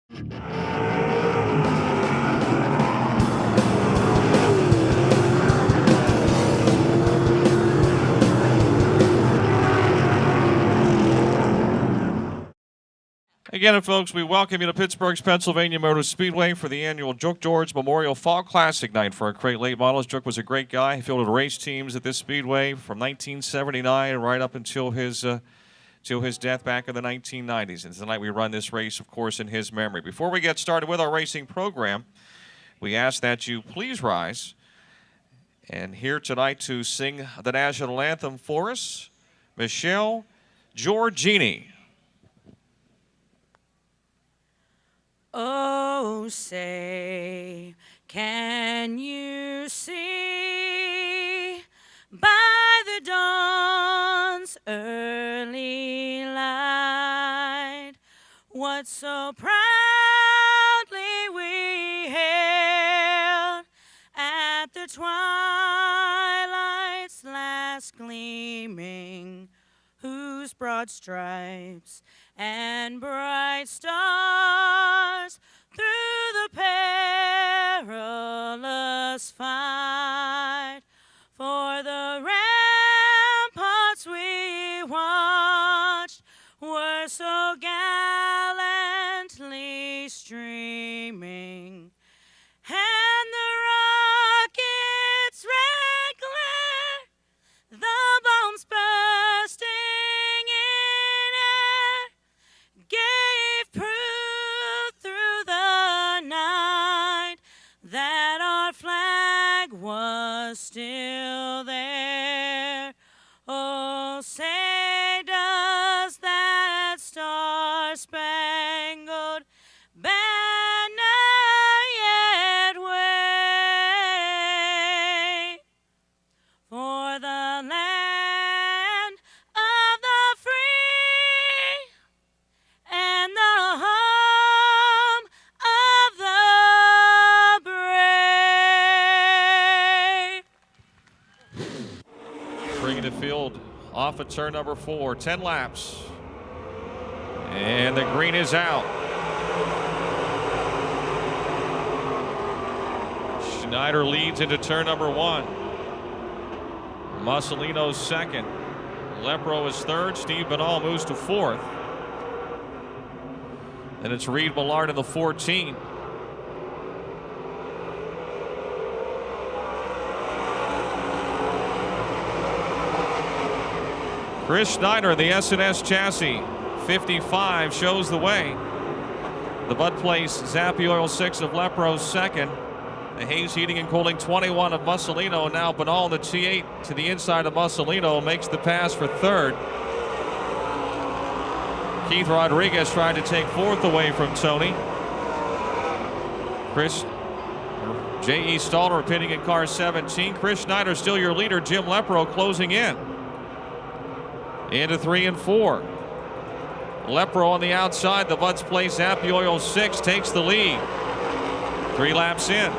Again, folks, we welcome you to Pittsburgh's Pennsylvania Motor Speedway for the annual Jook George Memorial Fall Classic night for our crate late models. Jook was a great guy. He fielded race teams at this speedway from 1979 right up until his death back in the 1990s. And tonight we run this race, of course, in his memory. Before we get started with our racing program, we ask that you please rise. And here tonight to sing the national anthem for us, Michelle Giorgini. Oh, say, can you see by the dawn's early light what so proudly we hailed at the twilight's last gleaming, whose broad stripes and bright stars through the perilous fight for the ramparts we watched were so gallantly streaming, and the rocket's red glare, the bombs bursting gave proof through the night that our flag was still there. Oh, say does that star-spangled banner yet wave for the land of the free and the home of the brave. Bringing the field off of turn number 4, 10 laps. And the green is out. Schneider leads into turn number 1. Mussolino's second. Lepro is third. Steve Banal moves to fourth. And it's Reed Millard in the 14. Chris Schneider in the S&S chassis. 55 shows the way. The Bud Place Zappy Oil 6 of Lepro's second. The Hayes Heating and Cooling 21 of Mussolino. And now Banal in the T8 to the inside of Mussolino makes the pass for third. Keith Rodriguez tried to take fourth away from Tony. J.E. Stalter pitting in car 17. Chris Schneider still your leader. Jim Lepro closing in. Into 3 and 4. Lepro on the outside. The Bud's Place Zappy Oil 6 takes the lead. 3 laps in.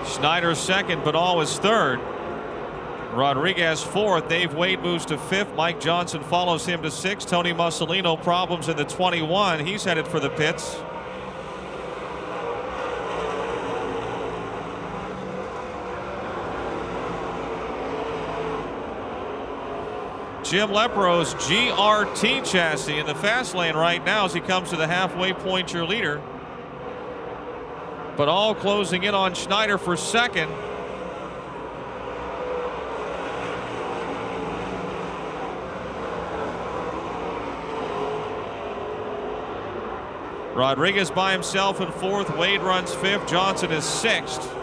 Schneider second, Banal is third. Rodriguez fourth. Dave Wade moves to fifth. Mike Johnson follows him to sixth. Tony Mussolino problems in the 21. He's headed for the pits. Jim Lepro's GRT chassis in the fast lane right now as he comes to the halfway point, your leader. But all closing in on Schneider for second. Rodriguez by himself in fourth. Wade runs fifth. Johnson is sixth.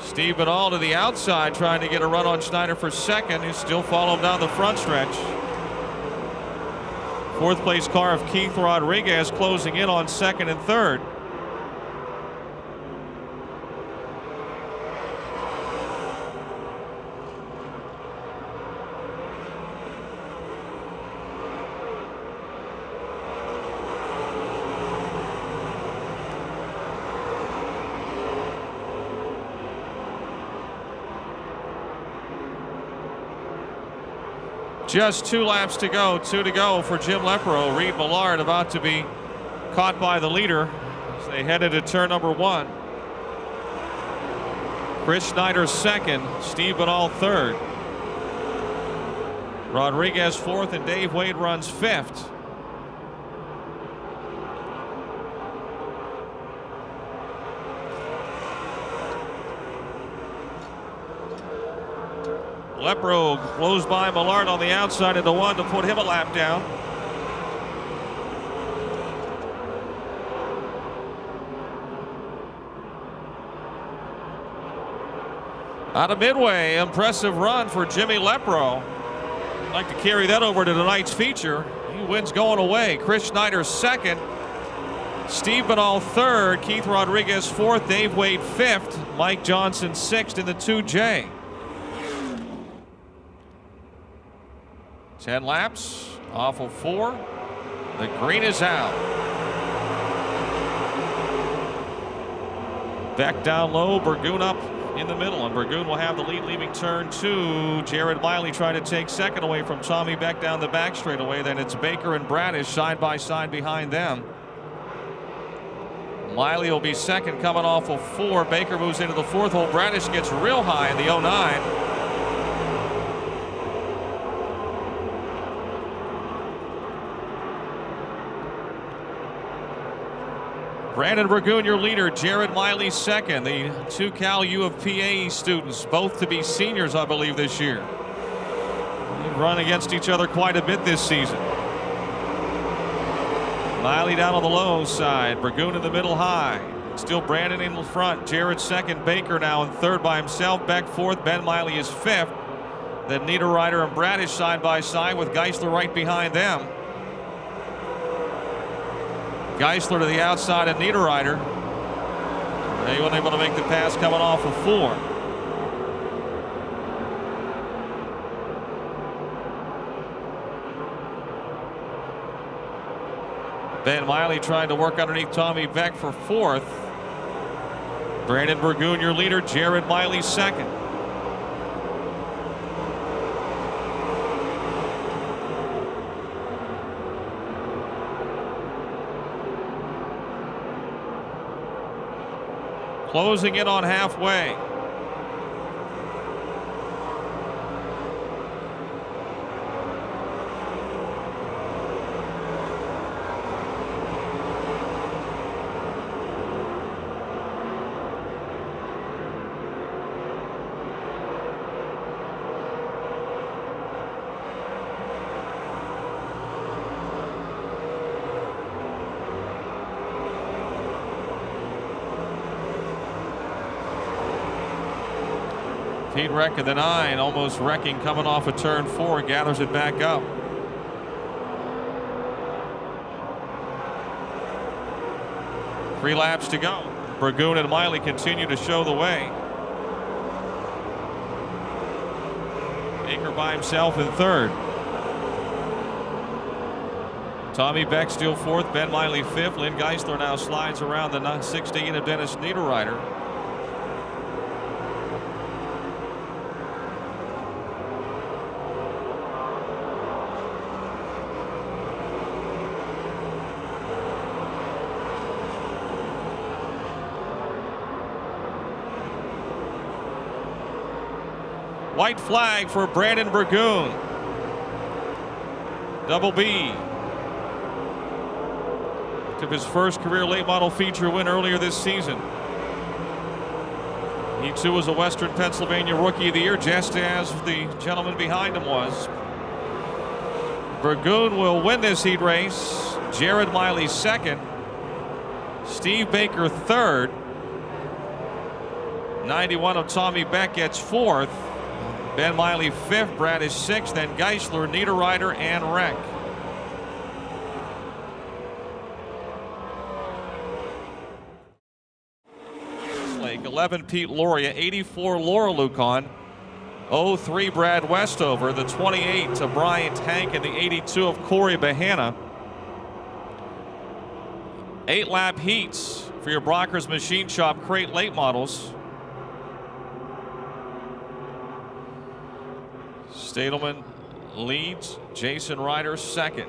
Steve Banal to the outside trying to get a run on Schneider for second. He's still following down the front stretch. Fourth place car of Keith Rodriguez closing in on second and third. Just 2 laps to go, 2 to go for Jim Lepro. Reed Millard about to be caught by the leader as they headed to turn number 1. Chris Snyder second, Steve Biddall third. Rodriguez fourth, and Dave Wade runs fifth. Lepro blows by Millard on the outside into 1 to put him a lap down. Out of Midway, impressive run for Jimmy Lepro. I'd like to carry that over to tonight's feature. He wins going away. Chris Snyder second, Steve Biddall third, Keith Rodriguez fourth, Dave Wade fifth, Mike Johnson sixth in the 2J. 10 laps off of 4. The green is out. Beck down low, Burgoon up in the middle, and Burgoon will have the lead leaving turn 2. Jared Miley trying to take second away from Tommy Beck down the back straightaway. Then it's Baker and Bradish side by side behind them. Miley will be second coming off of 4. Baker moves into the 4th hole. Bradish gets real high in the 09. Brandon Burgoon, your leader. Jared Miley second. The 2 Cal U of PA students, both to be seniors, I believe, this year. They run against each other quite a bit this season. Miley down on the low side. Burgoon in the middle high. Still Brandon in the front. Jared second. Baker now in third by himself. Beck fourth. Ben Miley is fifth. Then Niederreiter and Bradish side by side with Geisler right behind them. Geisler to the outside of Niederreiter. They weren't able to make the pass coming off of 4. Ben Miley trying to work underneath Tommy Beck for 4th. Brandon Burgoon, your leader. Jared Miley second. Closing in on halfway. Heat wreck of the 9, almost wrecking coming off of turn 4, gathers it back up. Three laps to go. Burgoon and Miley continue to show the way. Baker by himself in third. Tommy Beck still 4th, Ben Miley 5th. Lynn Geisler now slides around the 16 of Dennis Niederreiter. White flag for Brandon Burgoon. Double B. Took his first career late model feature win earlier this season. He too was a Western Pennsylvania Rookie of the Year, just as the gentleman behind him was. Burgoon will win this heat race. Jared Miley second. Steve Baker third. 91 of Tommy Beck gets 4th. Ben Miley 5th, Bradish 6th, then Geisler, Niederreiter, and Reck. Lake 11 Pete Loria, 84 Laura Lucon, 03 Brad Westover, the 28 to Brian Tank, and the 82 of Corey Bahana. 8-lap heats for your Brockers Machine Shop crate late models. Stadelman leads. Jason Ryder second.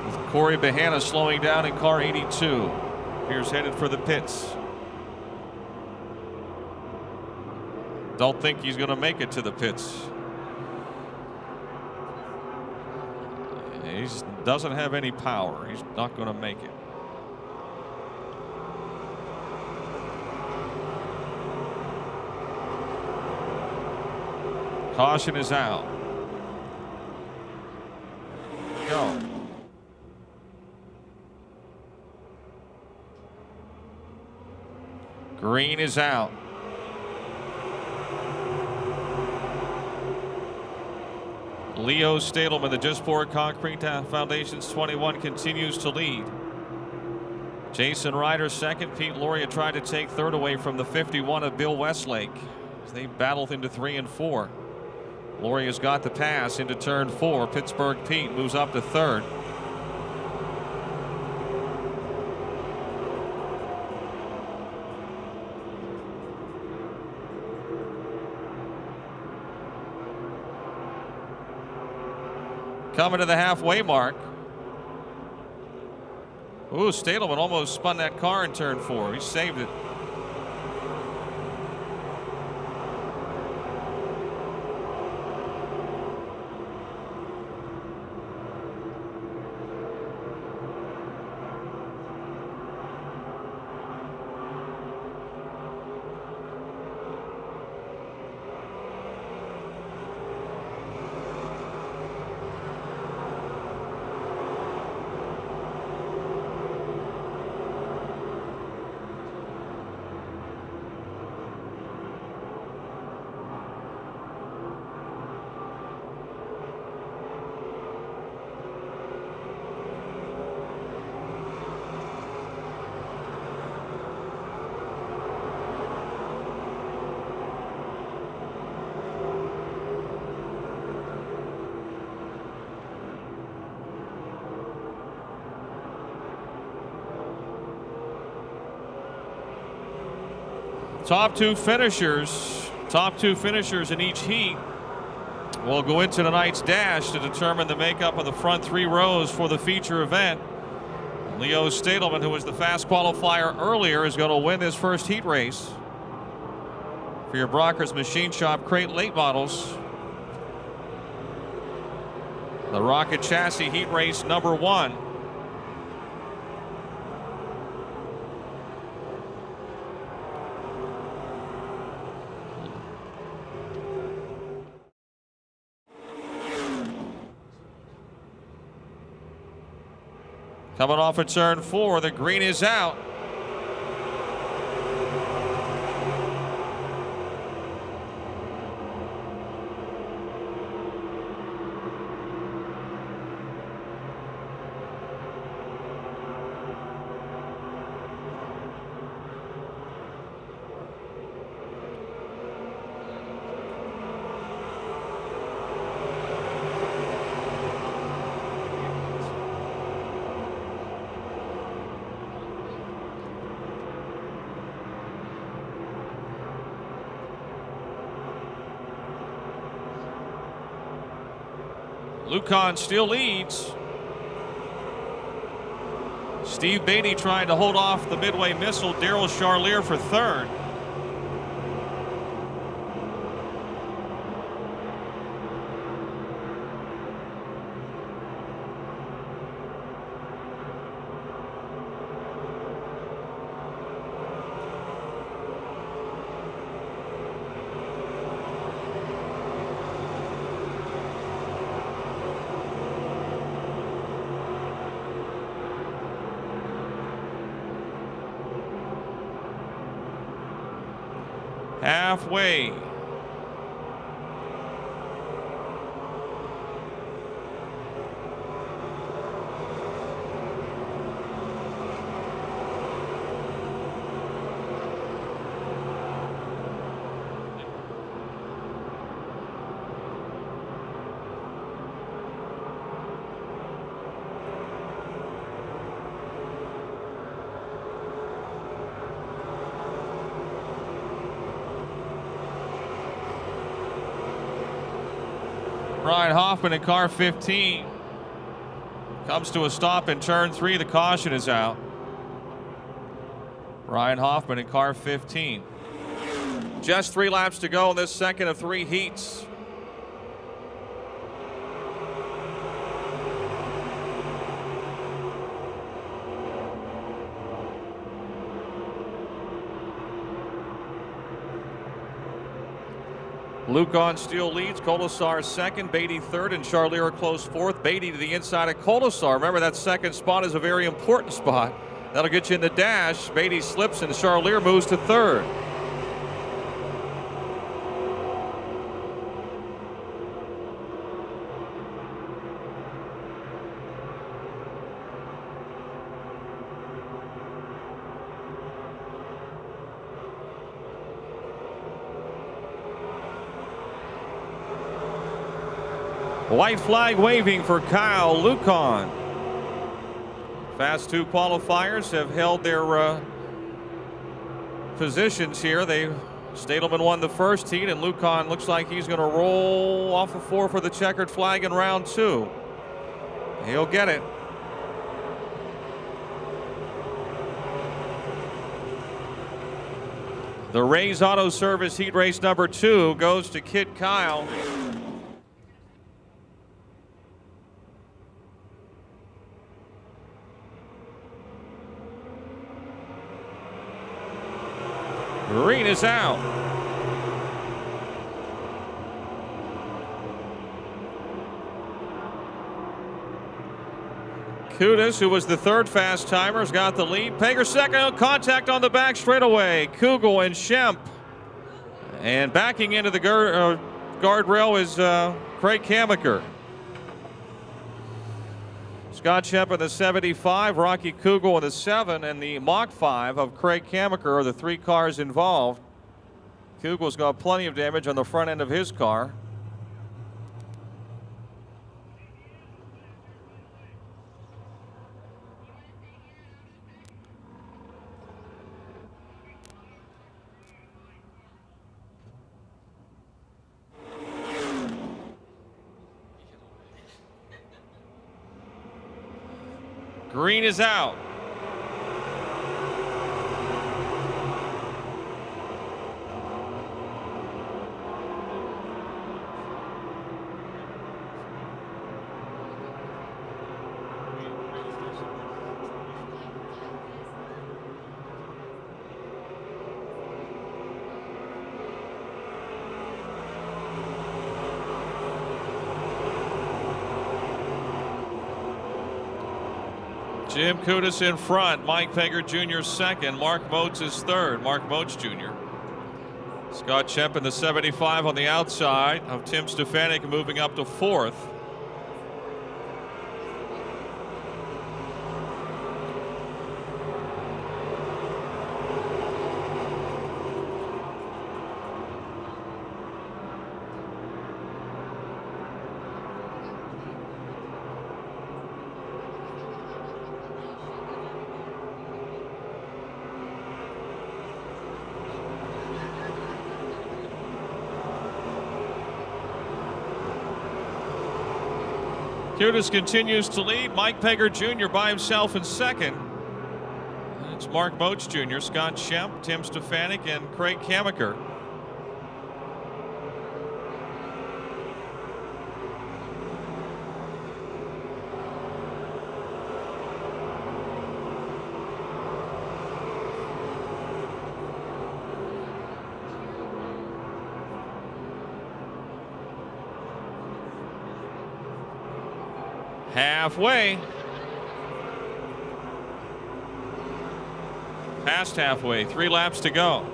With Corey Bahana slowing down in car 82. Here's headed for the pits. Don't think he's going to make it to the pits. He doesn't have any power. He's not going to make it. Caution is out. Go. Green is out. Leo Stadelman, the just poured concrete foundations 21, continues to lead. Jason Ryder second. Pete Loria tried to take third away from the 51 of Bill Westlake as they battled into 3 and 4. Loria's got the pass into turn 4. Pittsburgh Pete moves up to third. Coming to the halfway mark. Ooh, Stadelman almost spun that car in turn 4. He saved it. Top two finishers in each heat will go into tonight's dash to determine the makeup of the front 3 rows for the feature event. Leo Stadelman, who was the fast qualifier earlier, is going to win this first heat race. For your Brockers Machine Shop crate late models, the Rocket Chassis heat race number 1. Coming off of turn 4, the green is out. Lucan still leads. Steve Beatty trying to hold off the Midway missile. Daryl Charlier for third. Halfway. Ryan Hoffman in car 15 comes to a stop in turn 3. The caution is out. Ryan Hoffman in car 15. Just 3 laps to go in this second of 3 heats. Lucan still leads. Colasar second, Beatty third, and Charlier close fourth. Beatty to the inside of Colasar. Remember, that second spot is a very important spot. That'll get you in the dash. Beatty slips and Charlier moves to third. White flag waving for Kyle Lucan. Fast 2 qualifiers have held their positions here. Stadelman won the first heat, and Lucan looks like he's going to roll off of 4 for the checkered flag in round 2. He'll get it. The Rays Auto Service heat race number 2 goes to Kid Kyle. Green is out. Kudus, who was the third fast timer, has got the lead. Pager second, contact on the back straightaway. Kugel and Schemp. And backing into the guardrail is Craig Kamaker. Scott Schemp in the 75, Rocky Kugel in the 7, and the Mach 5 of Craig Kamaker are the 3 cars involved. Kugel's got plenty of damage on the front end of his car. Green is out. Jim Kudus in front, Mike Pager Jr. second, Mark Moats is third, Mark Moats Jr. Scott Schemp in the 75 on the outside of Tim Stefanik, moving up to fourth. Kudus continues to lead. Mike Pager Jr. by himself in second. It's Mark Moats Jr., Scott Schemp, Tim Stefanik, and Craig Kamaker. Halfway. Past halfway, 3 laps to go.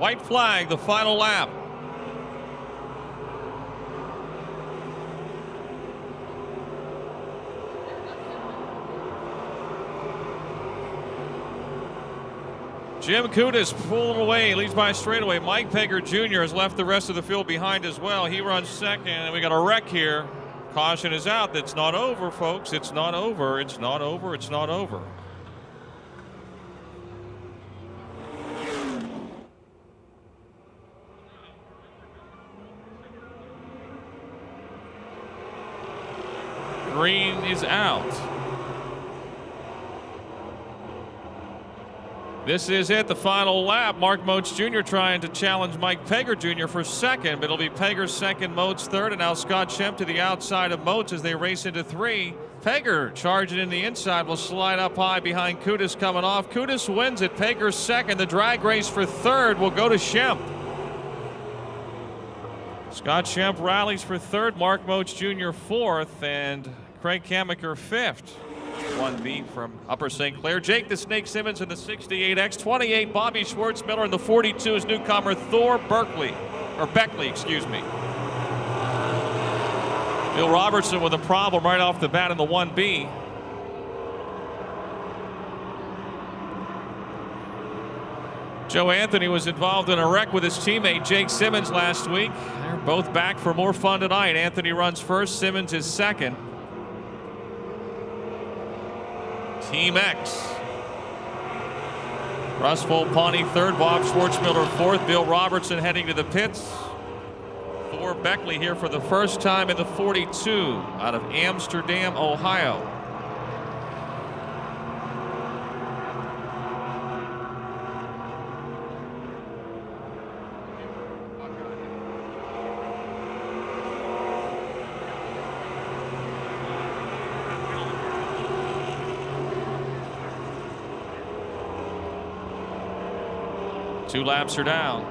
White flag, the final lap. Jim Kudis pulling away, leads by a straightaway. Mike Pegger Jr. has left the rest of the field behind as well. He runs second, and we got a wreck here. Caution is out. It's not over, folks. It's not over. It's not over. It's not over. Green is out. This is it, the final lap. Mark Moats Jr. trying to challenge Mike Pegger Jr. for second, but it'll be Pegger second, Moats third, and now Scott Schempp to the outside of Moats as they race into three. Pegger charging in the inside will slide up high behind Kudis coming off. Kudis wins it, Pegger second. The drag race for third will go to Schempp. Scott Schempp rallies for third, Mark Moats Jr. fourth, and Craig Kamiker fifth. 1B from Upper St. Clair. Jake the Snake Simmons in the 68X. 28, Bobby Schwartzmiller in the 42 is newcomer Thor Beckley, excuse me. Bill Robertson with a problem right off the bat in the 1B. Joe Anthony was involved in a wreck with his teammate Jake Simmons last week. They're both back for more fun tonight. Anthony runs first, Simmons is second. Team X. Russ Volpani third, Bob Schwartzmiller fourth, Bill Robertson heading to the pits. Thor Beckley here for the first time in the 42 out of Amsterdam, Ohio. Two laps are down.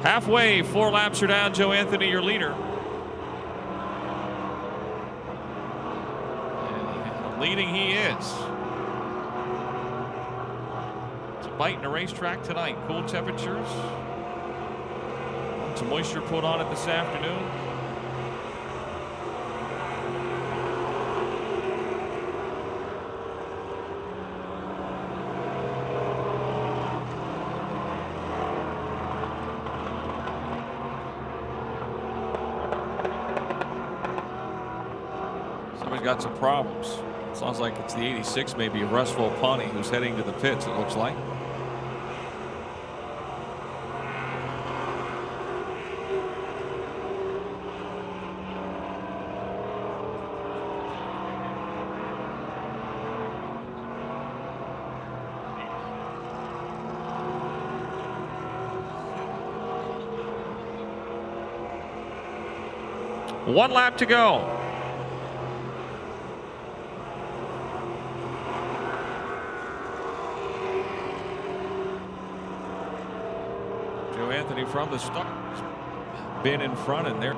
Halfway, 4 laps are down. Joe Anthony, your leader. And leading he is. It's a bite in the racetrack tonight. Cool temperatures. Some moisture put on it this afternoon. Got some problems. Sounds like it's the 86, maybe Russ Volpani, who's heading to the pits, it looks like. One lap to go. Anthony from the start been in front, and there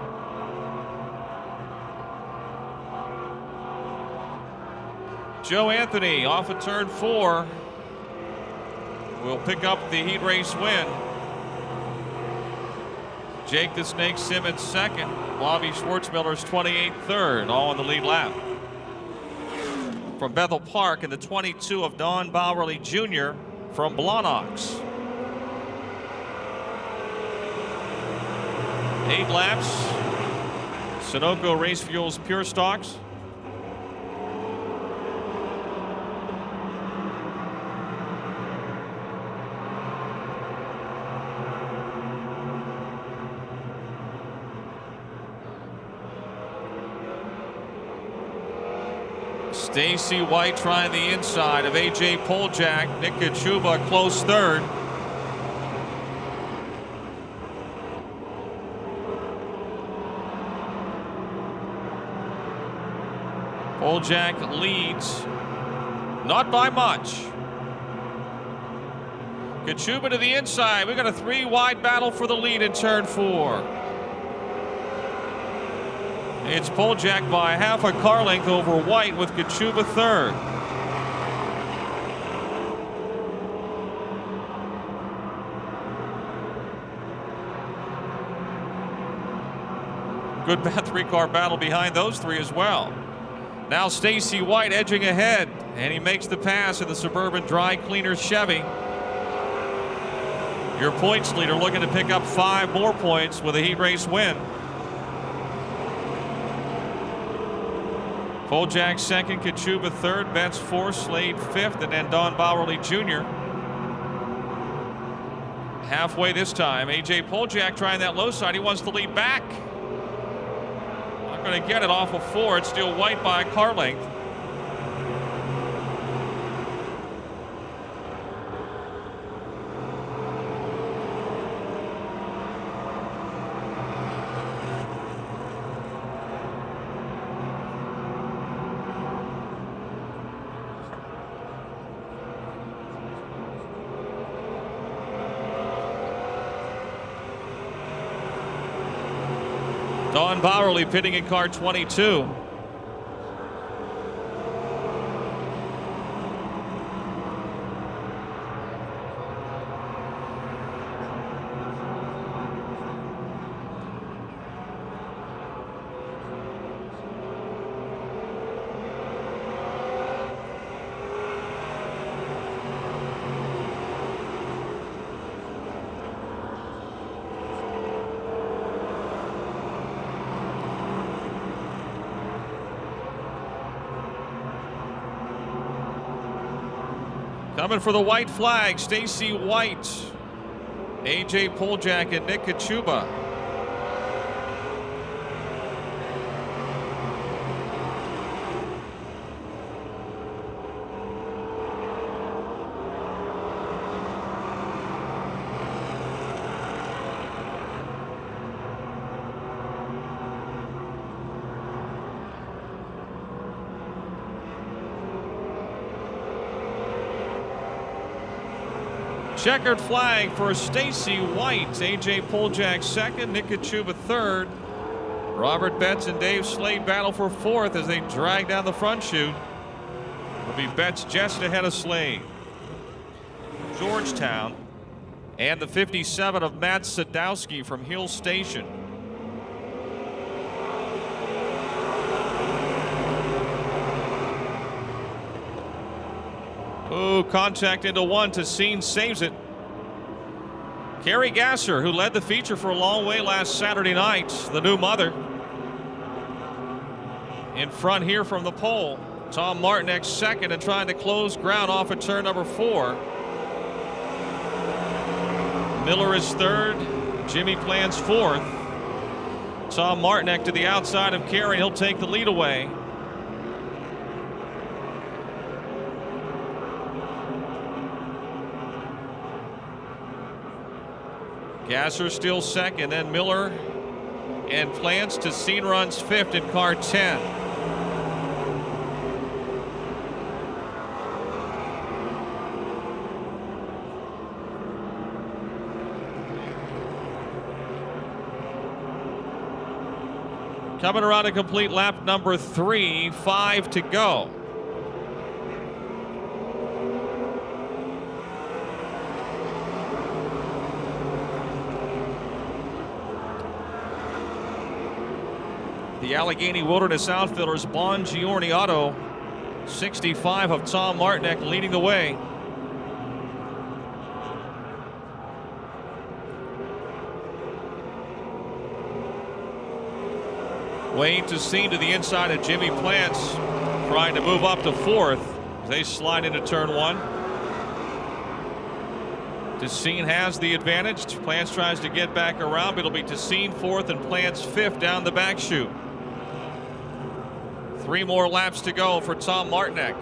Joe Anthony off of turn 4 will pick up the heat race win. Jake the Snake Simmons second, Bobby Schwartzmiller's 28th third, all in the lead lap. From Bethel Park in the 22 of Don Bowerly Jr. from Blawnox. 8 laps. Sunoco Race Fuels Pure Stocks. Stacy White trying the inside of A.J. Poljak. Nick Kachuba close third. Poljak leads, not by much. Kachuba to the inside. We got a 3-wide battle for the lead in turn 4. It's Poljak by half a car length over White with Kachuba third. Good 3-car battle behind those 3 as well. Now Stacy White edging ahead, and he makes the pass in the Suburban Dry Cleaner Chevy. Your points leader looking to pick up 5 more points with a heat race win. Poljak second, Kachuba third, Betts fourth, Slade fifth, and then Don Bowerly Jr. Halfway this time, A.J. Poljak trying that low side. He wants to lead back. Not going to get it off of 4. It's still White by a car length. Don Bowerly pitting in car 22. Coming for the white flag, Stacy White, A.J. Poljak, and Nick Kachuba. Checkered flag for Stacy White. A.J. Poljak second, Nick Kachuba third. Robert Betts and Dave Slade battle for fourth as they drag down the front chute. It'll be Betts just ahead of Slade. Georgetown and the 57 of Matt Sadowski from Hill Station. Oh, contact into one. Tassine saves it. Carrie Gasser, who led the feature for a long way last Saturday night, the new mother, in front here from the pole. Tom Martinek second and trying to close ground off of turn number 4. Miller is third. Jimmy Plans fourth. Tom Martinek to the outside of Carey. He'll take the lead away. Gasser still second, then Miller and Plants. Tassine runs fifth in car 10. Coming around to complete lap number 3, 5 to go. The Allegheny Wilderness Outfitters, Bongiorni Auto, 65 of Tom Martinek leading the way. Wayne Tassine to the inside of Jimmy Plants, trying to move up to fourth as they slide into turn 1. Tassine has the advantage. Plants tries to get back around, but it'll be Tassine fourth and Plants fifth down the back chute. 3 more laps to go for Tom Martinek.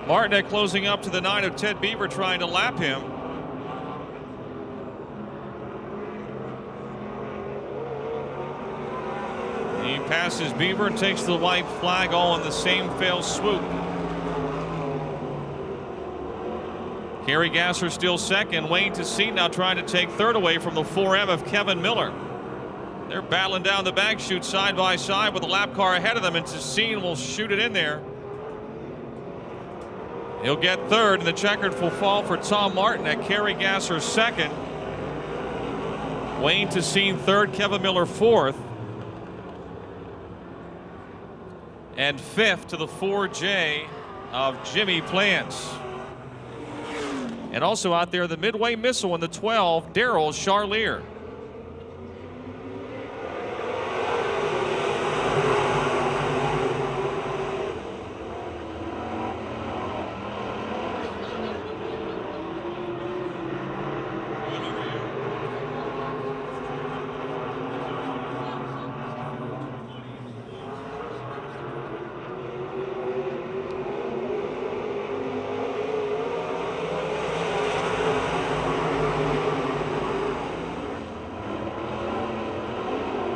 Martinek closing up to the 9 of Ted Beaver, trying to lap him. He passes Beaver and takes the white flag, all in the same fail swoop. Kerry Gasser still second. Wayne Tassine now trying to take third away from the 4M of Kevin Miller. They're battling down the back chute side by side with the lap car ahead of them, and Tassine will shoot it in there. He'll get third, and the checkered will fall for Tom Martinek. Kerry Gasser second. Wayne Tassine third. Kevin Miller fourth. And fifth to the 4J of Jimmy Plants. And also out there, the Midway Missile in the 12, Daryl Charlier.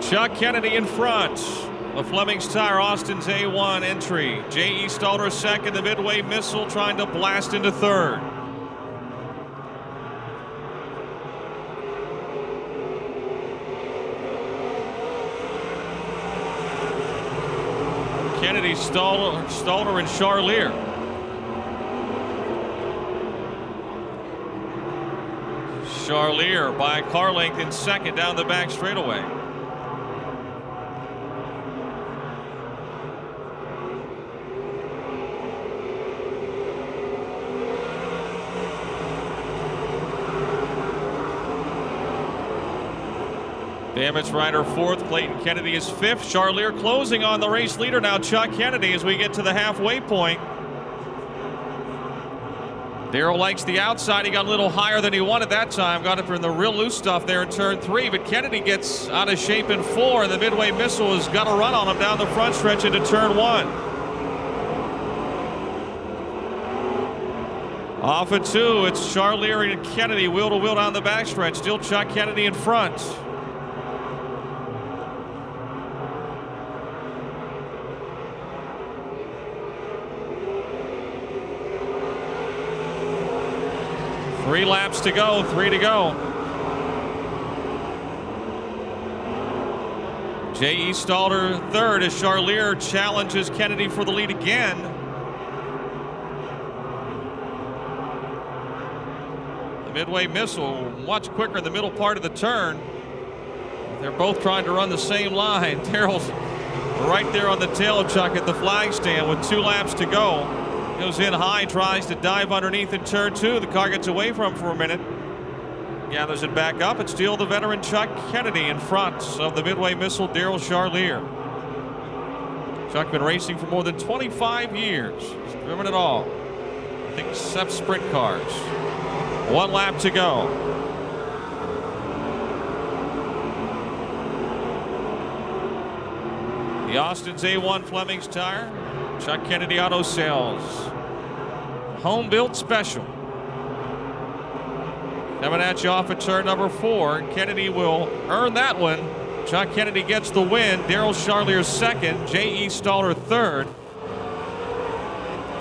Chuck Kennedy in front. The Fleming's Tire Austin's A1 entry. J.E. Stalter second. The Midway Missile trying to blast into third. Kennedy, Stalter, and Charlier. Charlier by a car length in second down the back straightaway. Damage Rider fourth. Clayton Kennedy is fifth. Charlier closing on the race leader now, Chuck Kennedy, as we get to the halfway point. Darrell likes the outside. He got a little higher than he wanted that time. Got it in the real loose stuff there in turn 3, but Kennedy gets out of shape in 4, and the Midway Missile has got a run on him down the front stretch into turn 1. Off at 2, it's Charlier and Kennedy wheel to wheel down the backstretch. Still Chuck Kennedy in front. Three laps to go, 3 to go. J.E. Stalter third as Charlier challenges Kennedy for the lead again. The Midway Missile much quicker in the middle part of the turn. They're both trying to run the same line. Darrell's right there on the tail of Chuck at the flag stand with 2 laps to go. Goes in high, tries to dive underneath in turn 2. The car gets away from him for a minute. Gathers it back up. It's still the veteran Chuck Kennedy in front of the Midway Missile, Daryl Charlier. Chuck been racing for more than 25 years. He's driven it all, I think, except sprint cars. 1 lap to go. The Austin's A1 Fleming's Tire. Chuck Kennedy Auto Sales. Home built special. Coming at you off at turn number 4. Kennedy will earn that one. Chuck Kennedy gets the win. Daryl Charlier second. J.E. Stalter third.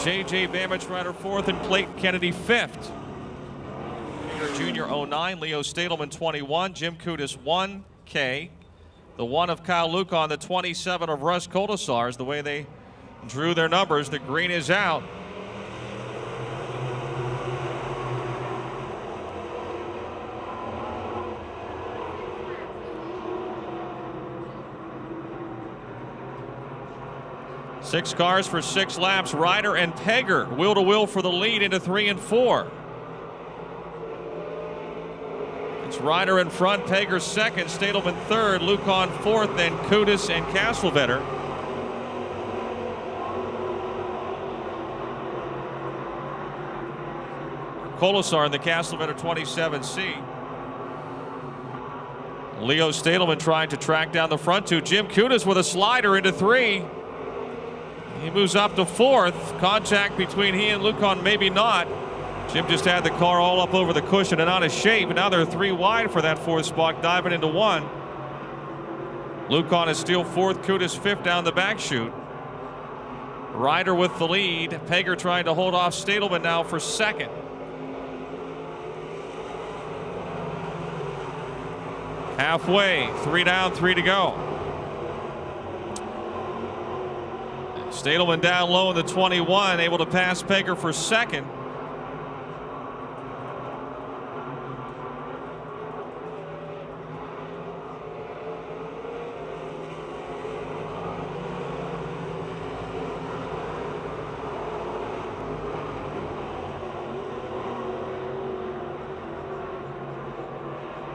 J.J. Bamage Rider fourth, and Clayton Kennedy fifth. Junior 09. Leo Stadelman 21. Jim Kudis 1K. The 1 of Kyle Luke on the 27 of Russ Koldasars. The way they drew their numbers, the green is out. 6 cars for 6 laps. Ryder and Pegger wheel to wheel for the lead into 3 and 4. It's Ryder in front, Pegger second, Stadelman third, Lucan fourth, then Kudus and Castlevetter. Colasar in the Castlevetter 27C. Leo Stadelman trying to track down the front two. Jim Kudus with a slider into 3. He moves up to 4th. Contact between he and Lucan, maybe not. Jim just had the car all up over the cushion and out of shape. And now they're 3 wide for that 4th spot, diving into 1. Lucan is still 4th, Kudus 5th down the back chute. Ryder with the lead. Pegger trying to hold off Stadelman now for 2nd. Halfway, 3 down, 3 to go. Stadelman down low in the 21, able to pass Pegger for 2nd.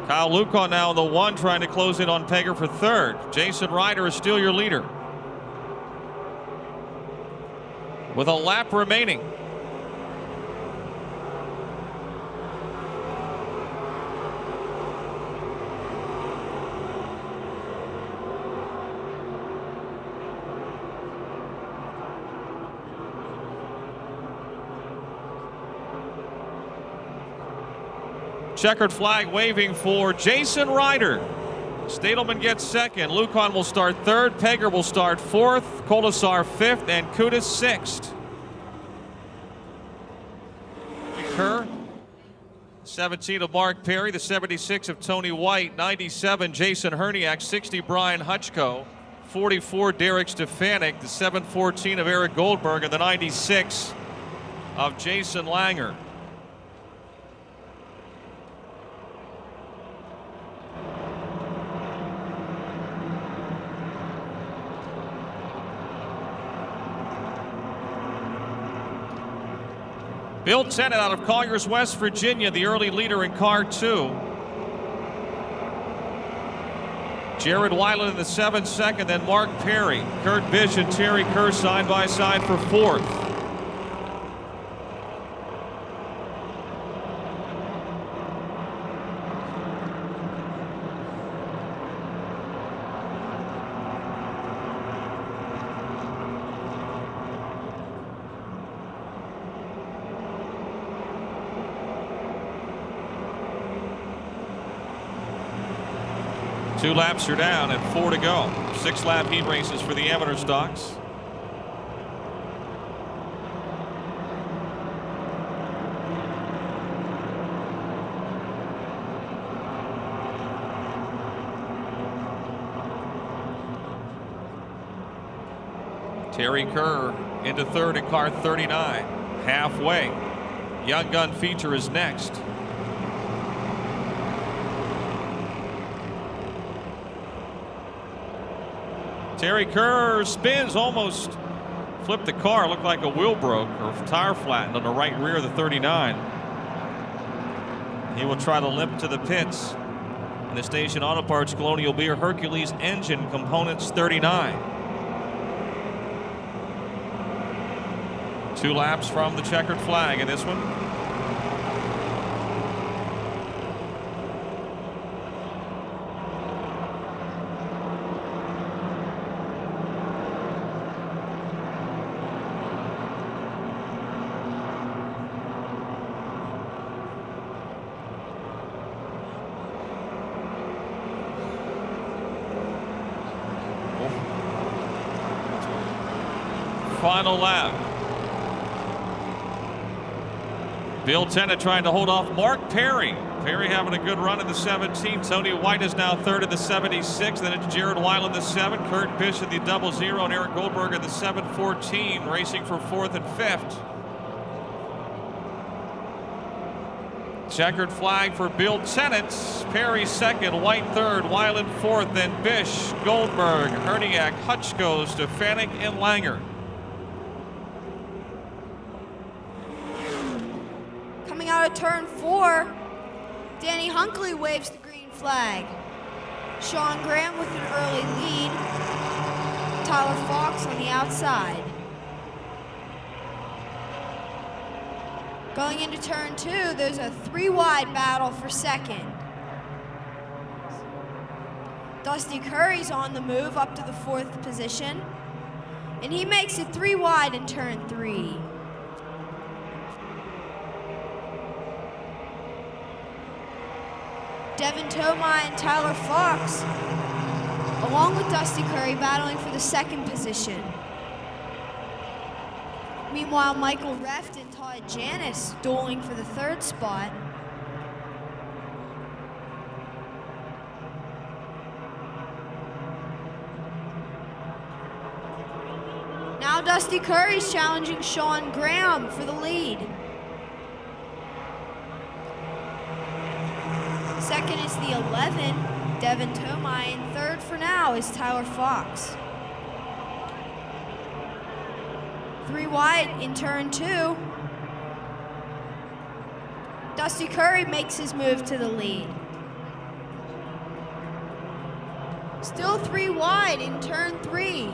Kyle Lucan now in the 1, trying to close in on Pegger for 3rd. Jason Ryder is still your leader, with a lap remaining. Checkered flag waving for Jason Ryder. Stadelman gets 2nd. Lucan will start 3rd. Pegger will start 4th. Colasar 5th and Kudus 6th. Kerr, 17 of Mark Perry, the 76 of Tony White, 97 Jason Herniak, 60 Brian Hutchko, 44 Derek Stefanik, the 714 of Eric Goldberg, and the 96 of Jason Langer. Bill Tennant out of Colliers, West Virginia, the early leader in car 2. Jared Weiland in the 7th, 2nd, then Mark Perry, Kurt Bish and Terry Kerr side by side for 4th. Two laps are down and 4 to go. 6-lap heat races for the amateur stocks. Terry Kerr into 3rd in car 39. Halfway. Young Gun feature is next. Terry Kerr spins, almost flipped the car. Looked like a wheel broke or tire flattened on the right rear of the 39. He will try to limp to the pits in the Station Auto Parts Colonial Beer Hercules Engine Components 39. 2 laps from the checkered flag in this one. Final lap. Bill Tennant trying to hold off Mark Perry. Perry having a good run in the 17. Tony White is now 3rd in the 76. Then it's Jared Weiland the 7. Kurt Bish in the 00 and Eric Goldberg in the 714, racing for 4th and 5th. Checkered flag for Bill Tennant. Perry second, White third, Weiland fourth, then Bish, Goldberg, Herniak, Hutch goes to Fanek and Langer. Coming out of turn 4, Danny Hunkley waves the green flag. Sean Graham with an early lead. Tyler Fox on the outside. Going into turn 2, there's a 3-wide battle for second. Dusty Curry's on the move up to the 4th position, and he makes it 3 wide in turn 3. Devin Tomai and Tyler Fox, along with Dusty Curry, battling for the 2nd position. Meanwhile, Michael Reft and Todd Janis dueling for the 3rd spot. Now Dusty Curry's challenging Sean Graham for the lead. Second is the 11, Devin Tomai, and 3rd for now is Tyler Fox. 3 wide in turn 2. Dusty Curry makes his move to the lead. Still 3 wide in turn 3.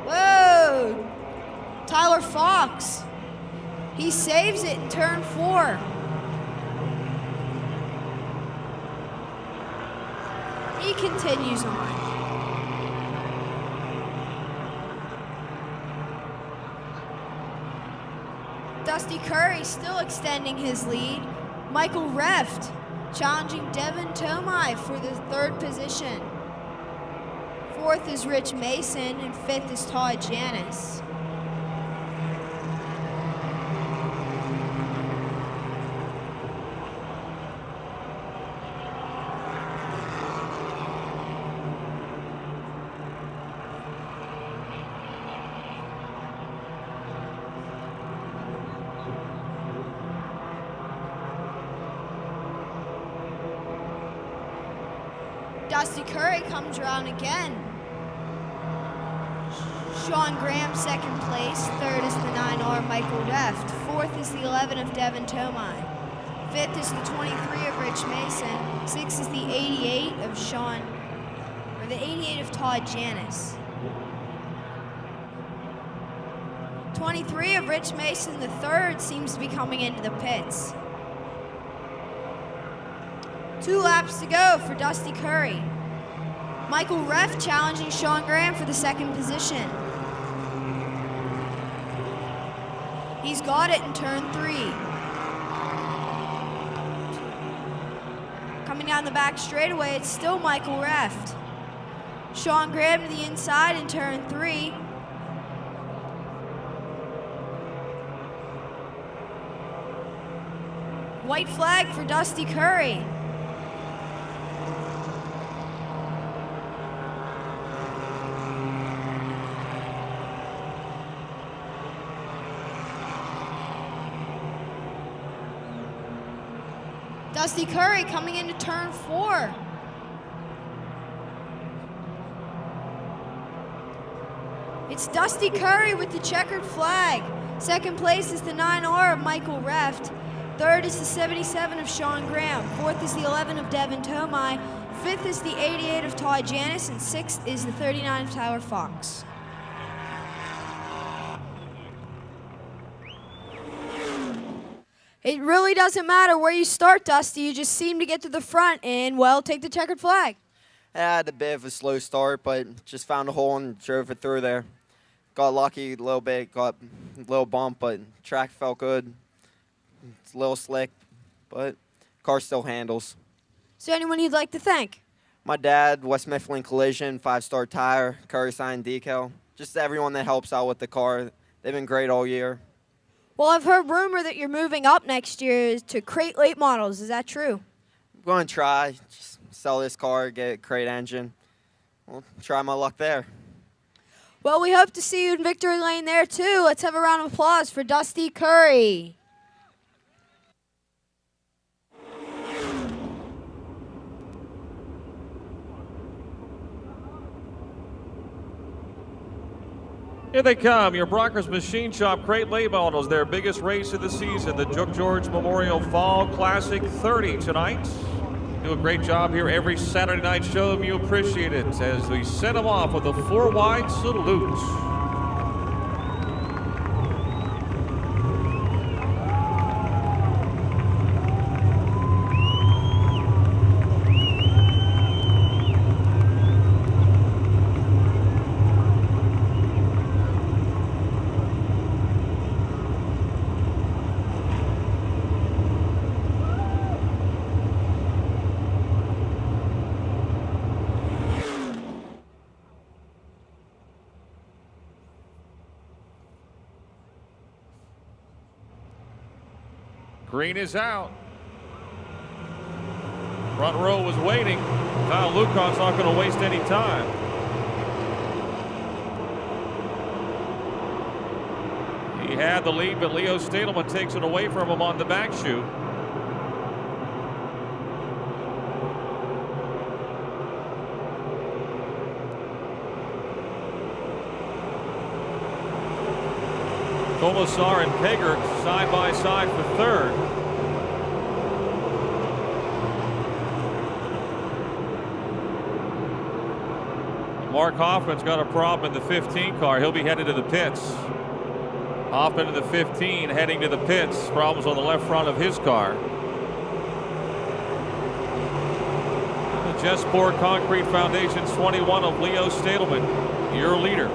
Whoa! Tyler Fox. He saves it in turn 4. He continues on. Dusty Curry still extending his lead. Michael Reft challenging Devin Tomai for the 3rd position. 4th is Rich Mason, and 5th is Todd Janis. Dusty Curry comes around again. Sean Graham 2nd place. 3rd is the 9R Michael Reft. 4th is the 11 of Devin Tomai. 5th is the 23 of Rich Mason. 6th is the 88 of the 88 of Todd Janis. 23 of Rich Mason, the 3rd, seems to be coming into the pits. 2 laps to go for Dusty Curry. Michael Reft challenging Sean Graham for the 2nd position. He's got it in turn 3. Coming down the back straightaway, it's still Michael Reft. Sean Graham to the inside in turn 3. White flag for Dusty Curry. Dusty Curry coming into turn 4. It's Dusty Curry with the checkered flag. 2nd place is the 9R of Michael Reft. 3rd is the 77 of Sean Graham. 4th is the 11 of Devin Tomai. 5th is the 88 of Todd Janis. And 6th is the 39 of Tyler Fox. It really doesn't matter where you start, Dusty. You just seem to get to the front and, well, take the checkered flag. I had a bit of a slow start, but just found a hole and drove it through there. Got lucky a little bit, got a little bump, but track felt good. It's a little slick, but car still handles. Is there anyone you'd like to thank? My dad, West Mifflin Collision, 5-star tire, Curry sign decal. Just everyone that helps out with the car. They've been great all year. Well, I've heard rumor that you're moving up next year to crate late models. Is that true? I'm going to try, just sell this car, get a crate engine. We'll try my luck there. Well, we hope to see you in victory lane there, too. Let's have a round of applause for Dusty Curry. Here they come, your Brockers Machine Shop Crate Late Models, their biggest race of the season, the Duke George Memorial Fall Classic 30 tonight. Do a great job here every Saturday night show, and you appreciate it as we send them off with a 4-wide salute. Green is out. Front row was waiting. Kyle Lucon's not going to waste any time. He had the lead, but Leo Stadelman takes it away from him on the back chute. Commissar and Pager side by side for third. Mark Hoffman's got a problem in the 15 car. He'll be headed to the pits. Hoffman in the 15 heading to the pits. Problems on the left front of his car. The Jesport Concrete Foundation's 21 of Leo Stadelman, your leader.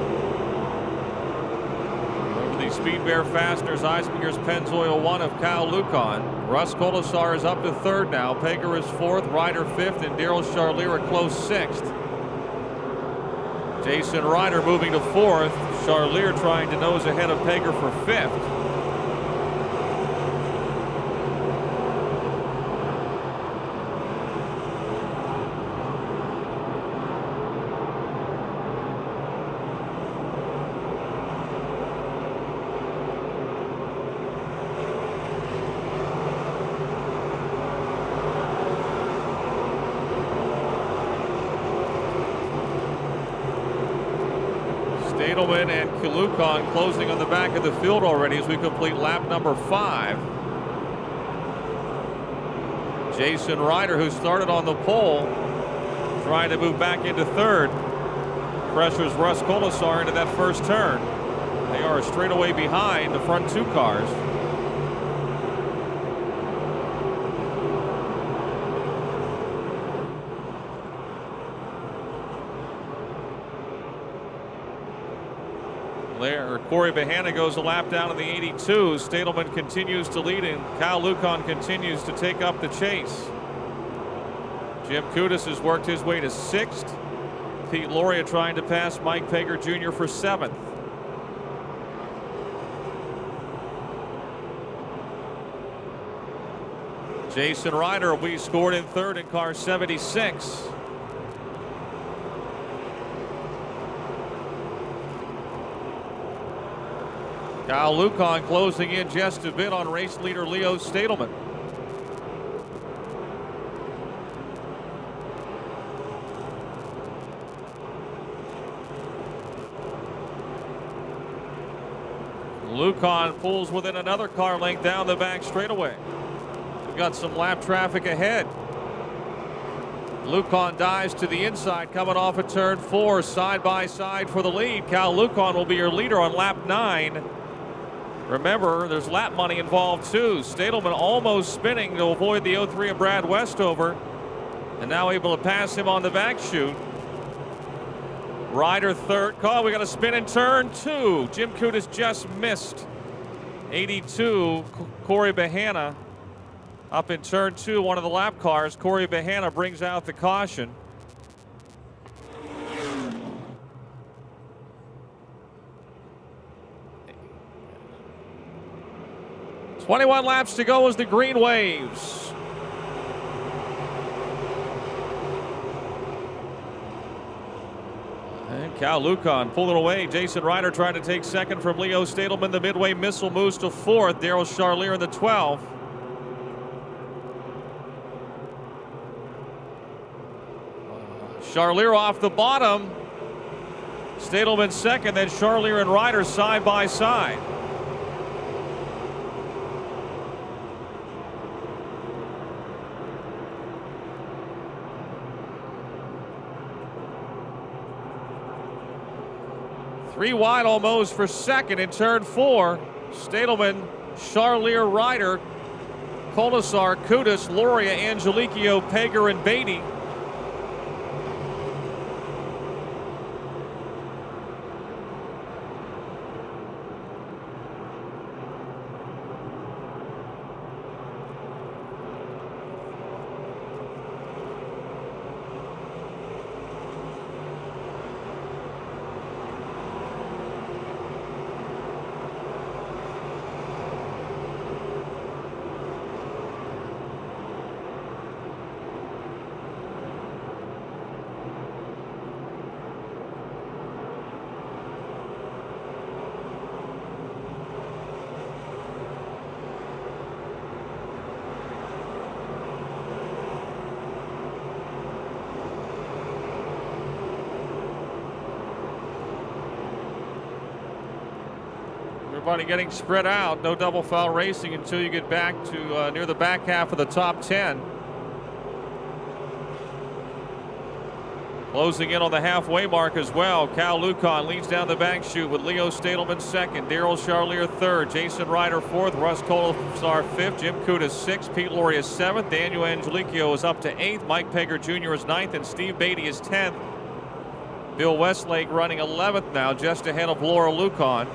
Speed Bear Fasteners, Eisminger's Pennzoil 1 of Kyle Lucon. Russ Colasar is up to third now. Pager is fourth, Ryder fifth, and Daryl Charlier a close sixth. Jason Ryder moving to fourth. Charlier trying to nose ahead of Pager for fifth. Stadelman and Lucan closing on the back of the field already as we complete lap number 5. Jason Ryder, who started on the pole, trying to move back into third. Pressures Russ Colasar into that first turn. They are straight away behind the front two cars. Corey Bahana goes a lap down in the 82. Stadelman continues to lead, and Kyle Lucon continues to take up the chase. Jim Kudis has worked his way to 6th. Pete Loria trying to pass Mike Pager Jr. for 7th. Jason Ryder will be scored in third in car 76. Kyle Lucon closing in just a bit on race leader Leo Stadelman. Lucon pulls within another car length down the back straightaway. We've got some lap traffic ahead. Lucon dives to the inside, coming off of turn 4, side by side for the lead. Kyle Lucon will be your leader on lap 9. Remember, there's lap money involved too. Stadelman almost spinning to avoid the 03 of Brad Westover, and now able to pass him on the back chute. Ryder third. Call, we got a spin in turn 2. Jim Kudis just missed. 82, Corey Bahana up in turn 2, one of the lap cars. Corey Bahana brings out the caution. 21 laps to go as the green waves. And Cal Lucon pulling away. Jason Ryder trying to take second from Leo Stadelman. The Midway Missile moves to fourth. Daryl Charlier in the 12th. Charlier off the bottom. Stadelman second, then Charlier and Ryder side by side. Three wide almost for second in turn 4. Stadelman, Charlier, Ryder, Colasar, Kudus, Loria, Angelichio, Pager, and Beatty. Everybody getting spread out. No double foul racing until you get back to near the back half of the top 10. Closing in on the halfway mark as well. Cal Lucon leads down the back chute with Leo Stadelman second, Daryl Charlier third, Jason Ryder fourth, Russ Colasar fifth, Jim Kudus sixth, Pete Loria seventh, Daniel Angelichio is up to eighth, Mike Pager Jr. is ninth, and Steve Beatty is 10th. Bill Westlake running 11th now, just ahead of Laura Lucon.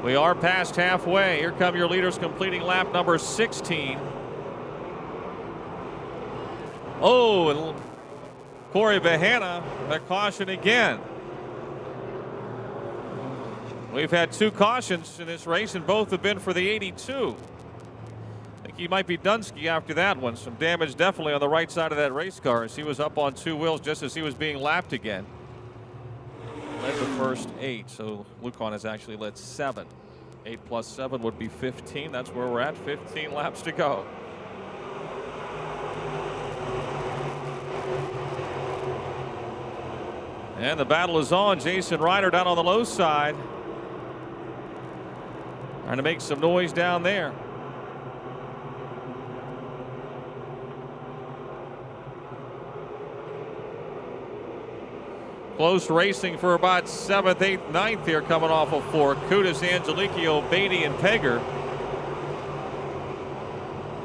We are past halfway. Here come your leaders completing lap number 16. Oh, and Corey Bahana, a caution again. We've had 2 cautions in this race, and both have been for the 82. I think he might be Dunsky after that one. Some damage definitely on the right side of that race car as he was up on 2 wheels just as he was being lapped again. Led the first 8, so Lucon has actually led 7. 8 plus 7 would be 15. That's where we're at. 15 laps to go. And the battle is on. Jason Ryder down on the low side, trying to make some noise down there. Close racing for about 7th, 8th, 9th here coming off of 4. Kudus, Angelichio, Beatty, and Pager.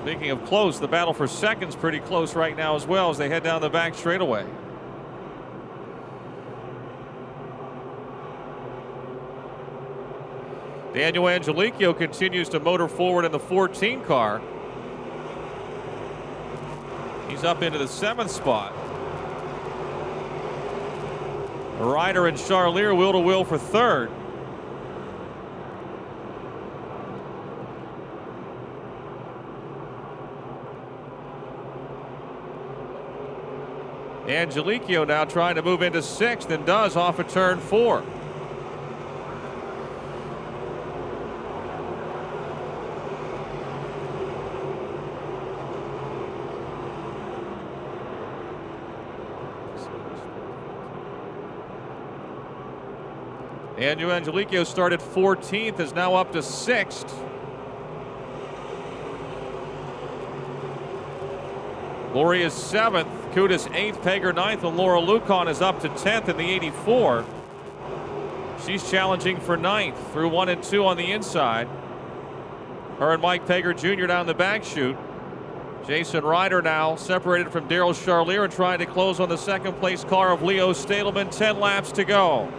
Speaking of close, the battle for second's pretty close right now as well as they head down the back straightaway. Daniel Angelichio continues to motor forward in the 14 car. He's up into the 7th spot. Ryder and Charlier wheel to wheel for 3rd. Angelichio now trying to move into 6th and does off of turn 4. Daniel Angelichio started 14th, is now up to 6th. Loria is 7th, Kudus 8th, Pager 9th, and Laura Lucon is up to 10th in the 84. She's challenging for 9th through 1 and 2 on the inside. Her and Mike Pager Jr. down the back chute. Jason Ryder now separated from Daryl Charlier and trying to close on the 2nd place car of Leo Stadelman. 10 laps to go.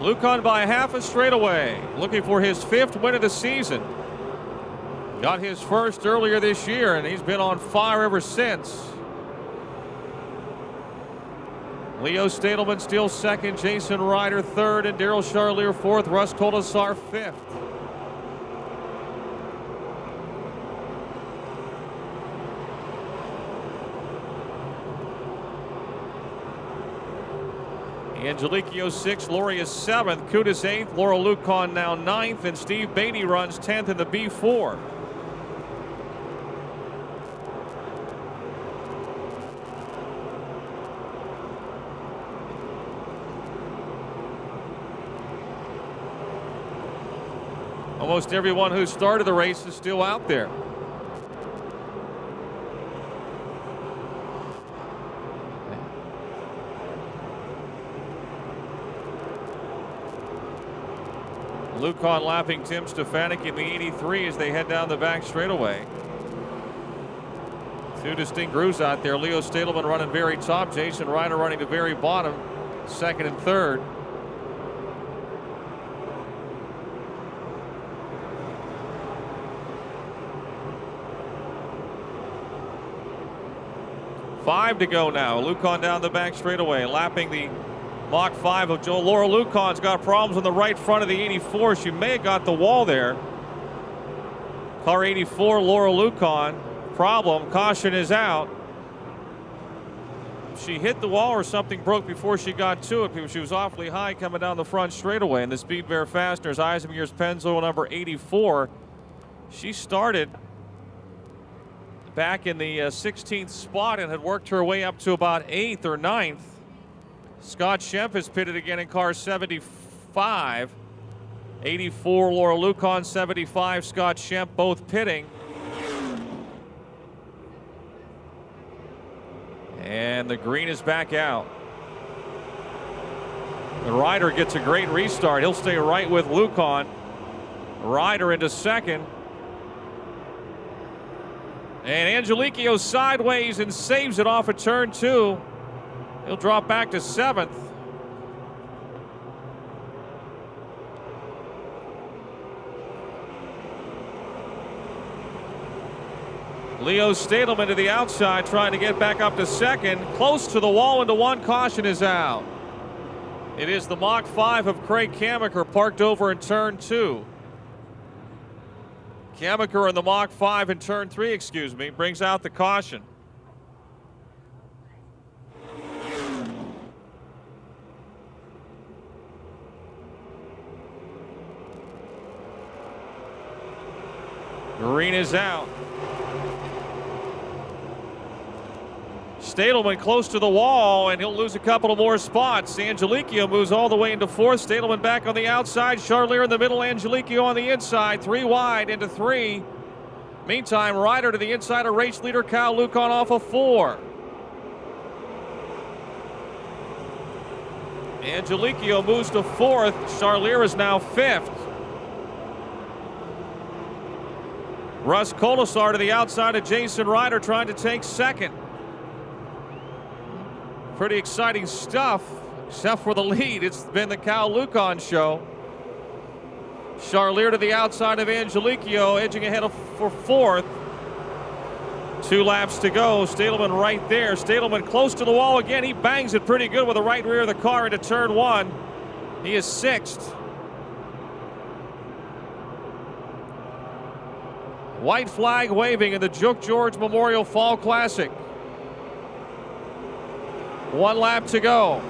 Lucon by half a straightaway, looking for his 5th win of the season. Got his first earlier this year, and he's been on fire ever since. Leo Stadelman still second, Jason Ryder third, and Daryl Charlier fourth, Russ Colasar fifth. Angelicchio sixth, Loria seventh, Kudus eighth, Laura Lucon now ninth, and Steve Beatty runs 10th in the B4. Almost everyone who started the race is still out there. Lucon lapping Tim Stefanik in the 83 as they head down the back straightaway. Two distinct grooves out there. Leo Stadelman running very top. Jason Ryder running the very bottom, second and third. Five to go now. Lucon down the back straightaway, lapping the Mach 5 of Joe. Laura Lucon's got problems on the right front of the 84. She may have got the wall there. Car 84, Laura Lucon. Problem, caution is out. She hit the wall or something broke before she got to it because she was awfully high coming down the front straightaway. And the Speed Bear Fasteners, Eisenmeier's Pennzoil number 84. She started back in the 16th spot and had worked her way up to about 8th or 9th. Scott Schemp is pitted again in car 75. 84, Laura Lucon, 75, Scott Schemp, both pitting. And the green is back out. The Ryder gets a great restart. He'll stay right with Lucon. Ryder into second. And Angelicchio sideways and saves it off of turn 2. He'll drop back to 7th. Leo Stadelman to the outside, trying to get back up to second. Close to the wall into one. Caution is out. It is the Mach 5 of Craig Kamaker parked over in turn 2. Kamaker in the Mach 5 in turn 3, excuse me, brings out the caution. Green is out. Stadelman close to the wall, and he'll lose a couple of more spots. Angelicchio moves all the way into 4th. Stadelman back on the outside. Charlier in the middle. Angelicchio on the inside. 3 wide into 3. Meantime, Ryder to the inside of race leader Kyle Lucon off of 4. Angelicchio moves to 4th. Charlier is now 5th. Russ Colasar to the outside of Jason Ryder trying to take 2nd. Pretty exciting stuff, except for the lead. It's been the Kyle Lucon show. Charlier to the outside of Angelicchio, edging ahead for 4th. 2 laps to go. Stadelman right there. Stadelman close to the wall again. He bangs it pretty good with the right rear of the car into turn 1. He is 6th. White flag waving in the Jook George Memorial Fall Classic. 1 lap to go.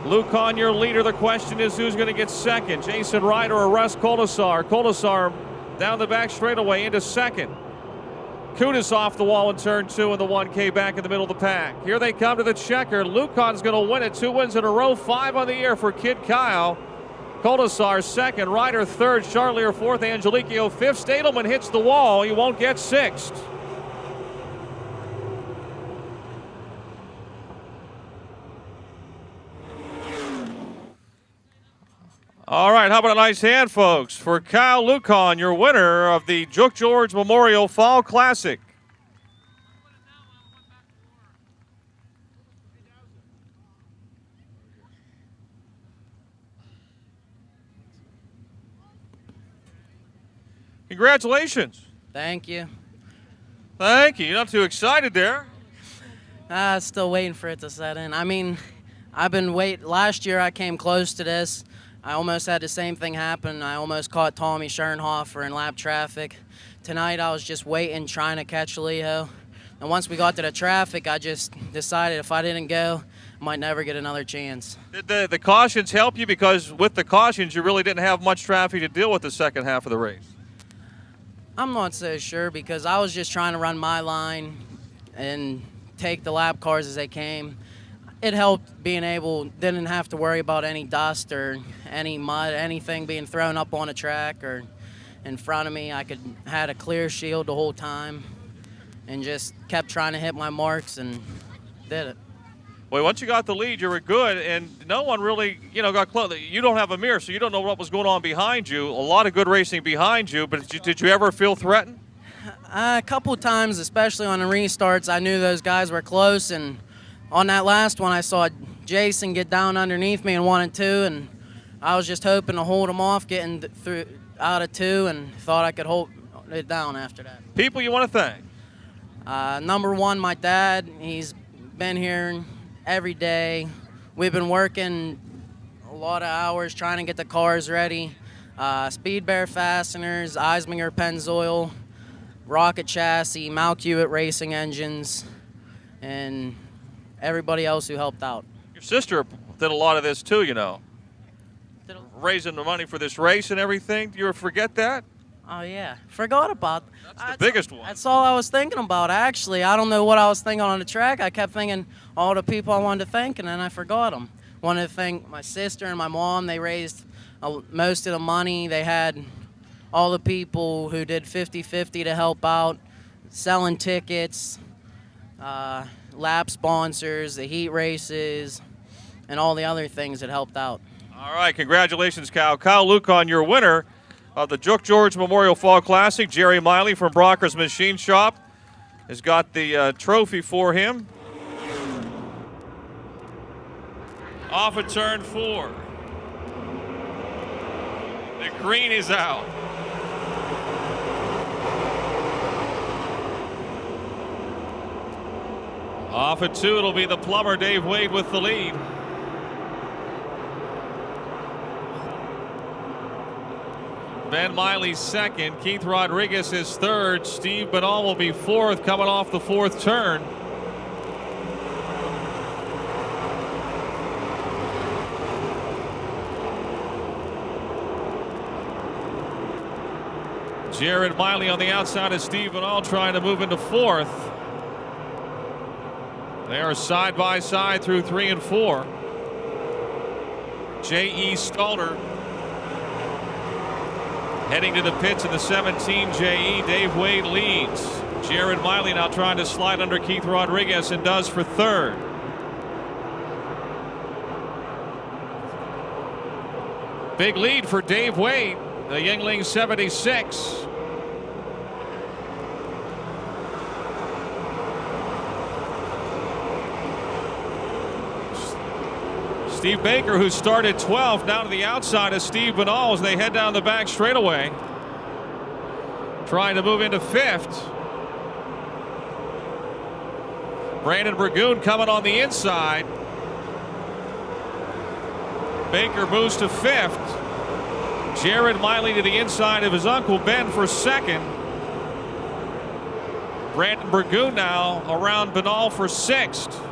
Lucon, your leader. The question is who's going to get second, Jason Ryder or Russ Colasar. Colasar down the back straightaway into second. Kudus off the wall in turn 2 and the 1K back in the middle of the pack. Here they come to the checker. Lucon's going to win it. 2 wins in a row. 5 on the air for Kid Kyle. Colasar second, Ryder third, Charlier fourth, Angelicchio fifth. Stadelman hits the wall. He won't get 6th. All right, how about a nice hand, folks, for Kyle Lucon, your winner of the Jook George Memorial Fall Classic. Congratulations. Thank you. Thank you. You're not too excited there. Still waiting for it to set in. I mean, last year I came close to this. I almost had the same thing happen. I almost caught Tommy Schoenhofer in lap traffic. Tonight I was just waiting, trying to catch Leo. And once we got to the traffic, I just decided if I didn't go, I might never get another chance. Did the cautions help you? Because with the cautions, you really didn't have much traffic to deal with the second half of the race. I'm not so sure because I was just trying to run my line and take the lap cars as they came. It helped didn't have to worry about any dust or any mud, anything being thrown up on the track or in front of me. I had a clear shield the whole time and just kept trying to hit my marks and did it. Well, once you got the lead, you were good, and no one really, got close. You don't have a mirror, so you don't know what was going on behind you. A lot of good racing behind you, but did you ever feel threatened? A couple times, especially on the restarts, I knew those guys were close, and on that last one, I saw Jason get down underneath me in 1 and 2, and I was just hoping to hold him off, getting through out of 2, and thought I could hold it down after that. People you want to thank? Number one, my dad. He's been here every day. We've been working a lot of hours trying to get the cars ready. Speed Bear fasteners, Eisminger Pennzoil, Rocket Chassis, Mount Hewitt Racing Engines, and everybody else who helped out. Your sister did a lot of this too, raising the money for this race and everything. Do you ever forget that? Oh, yeah. Forgot about That's the biggest one. That's all I was thinking about, actually. I don't know what I was thinking on the track. I kept thinking all the people I wanted to thank, and then I forgot them. Wanted to thank my sister and my mom. They raised most of the money. They had all the people who did 50-50 to help out, selling tickets, lap sponsors, the heat races, and all the other things that helped out. All right, congratulations, Kyle. Kyle Lucan, your winner of the Jook George Memorial Fall Classic. Jerry Miley from Brocker's Machine Shop has got the trophy for him. Off at turn 4. The green is out. Off at 2, it'll be the plumber, Dave Wade, with the lead. Ben Miley's second. Keith Rodriguez is third. Steve Benall will be fourth, coming off the 4th turn. Jared Miley on the outside of Steve Benall trying to move into 4th. They are side by side through 3 and 4. J.E. Stalter heading to the pits in the 17 JE. Dave Wade leads. Jared Miley now trying to slide under Keith Rodriguez and does for 3rd. Big lead for Dave Wade, the Yuengling 76. Steve Baker, who started 12th, down to the outside of Steve Benall as they head down the back straightaway. Trying to move into 5th. Brandon Burgoon coming on the inside. Baker moves to 5th. Jared Miley to the inside of his uncle Ben for 2nd. Brandon Burgoon now around Benall for 6th.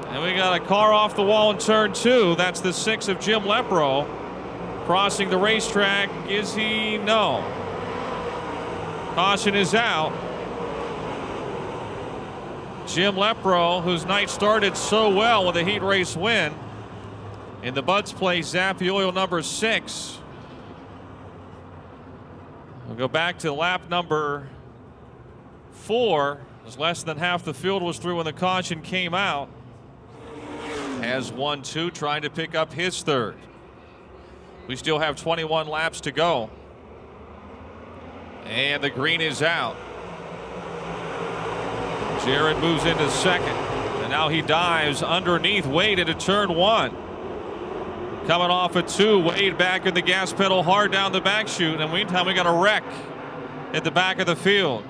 And we got a car off the wall in turn 2. That's the 6 of Jim Lepro. Crossing the racetrack. Is he? No. Caution is out. Jim Lepro, whose night started so well with a heat race win. In the Bud's place, Zappy Oil number 6. We'll go back to lap number 4. As less than half the field was through when the caution came out. Has 1-2, trying to pick up his 3rd. We still have 21 laps to go. And the green is out. Jared moves into 2nd. And now he dives underneath Wade into turn 1. Coming off a 2, Wade back in the gas pedal hard down the back chute. And meantime, we got a wreck at the back of the field.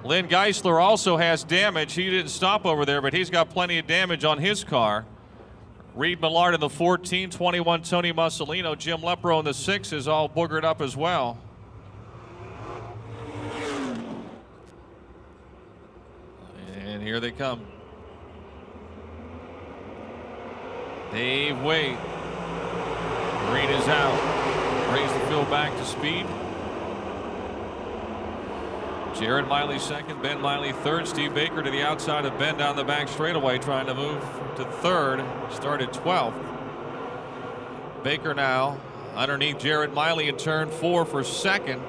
Lynn Geisler also has damage. He didn't stop over there, but he's got plenty of damage on his car. Reed Millard in the 14, 21 Tony Mussolino, Jim Lepro in the 6 is all boogered up as well. And here they come. Dave Wade. Green is out. Brings the field back to speed. Jared Miley second, Ben Miley third. Steve Baker to the outside of Ben down the back straightaway, trying to move to third. Started 12th. Baker now underneath Jared Miley in turn 4 for second.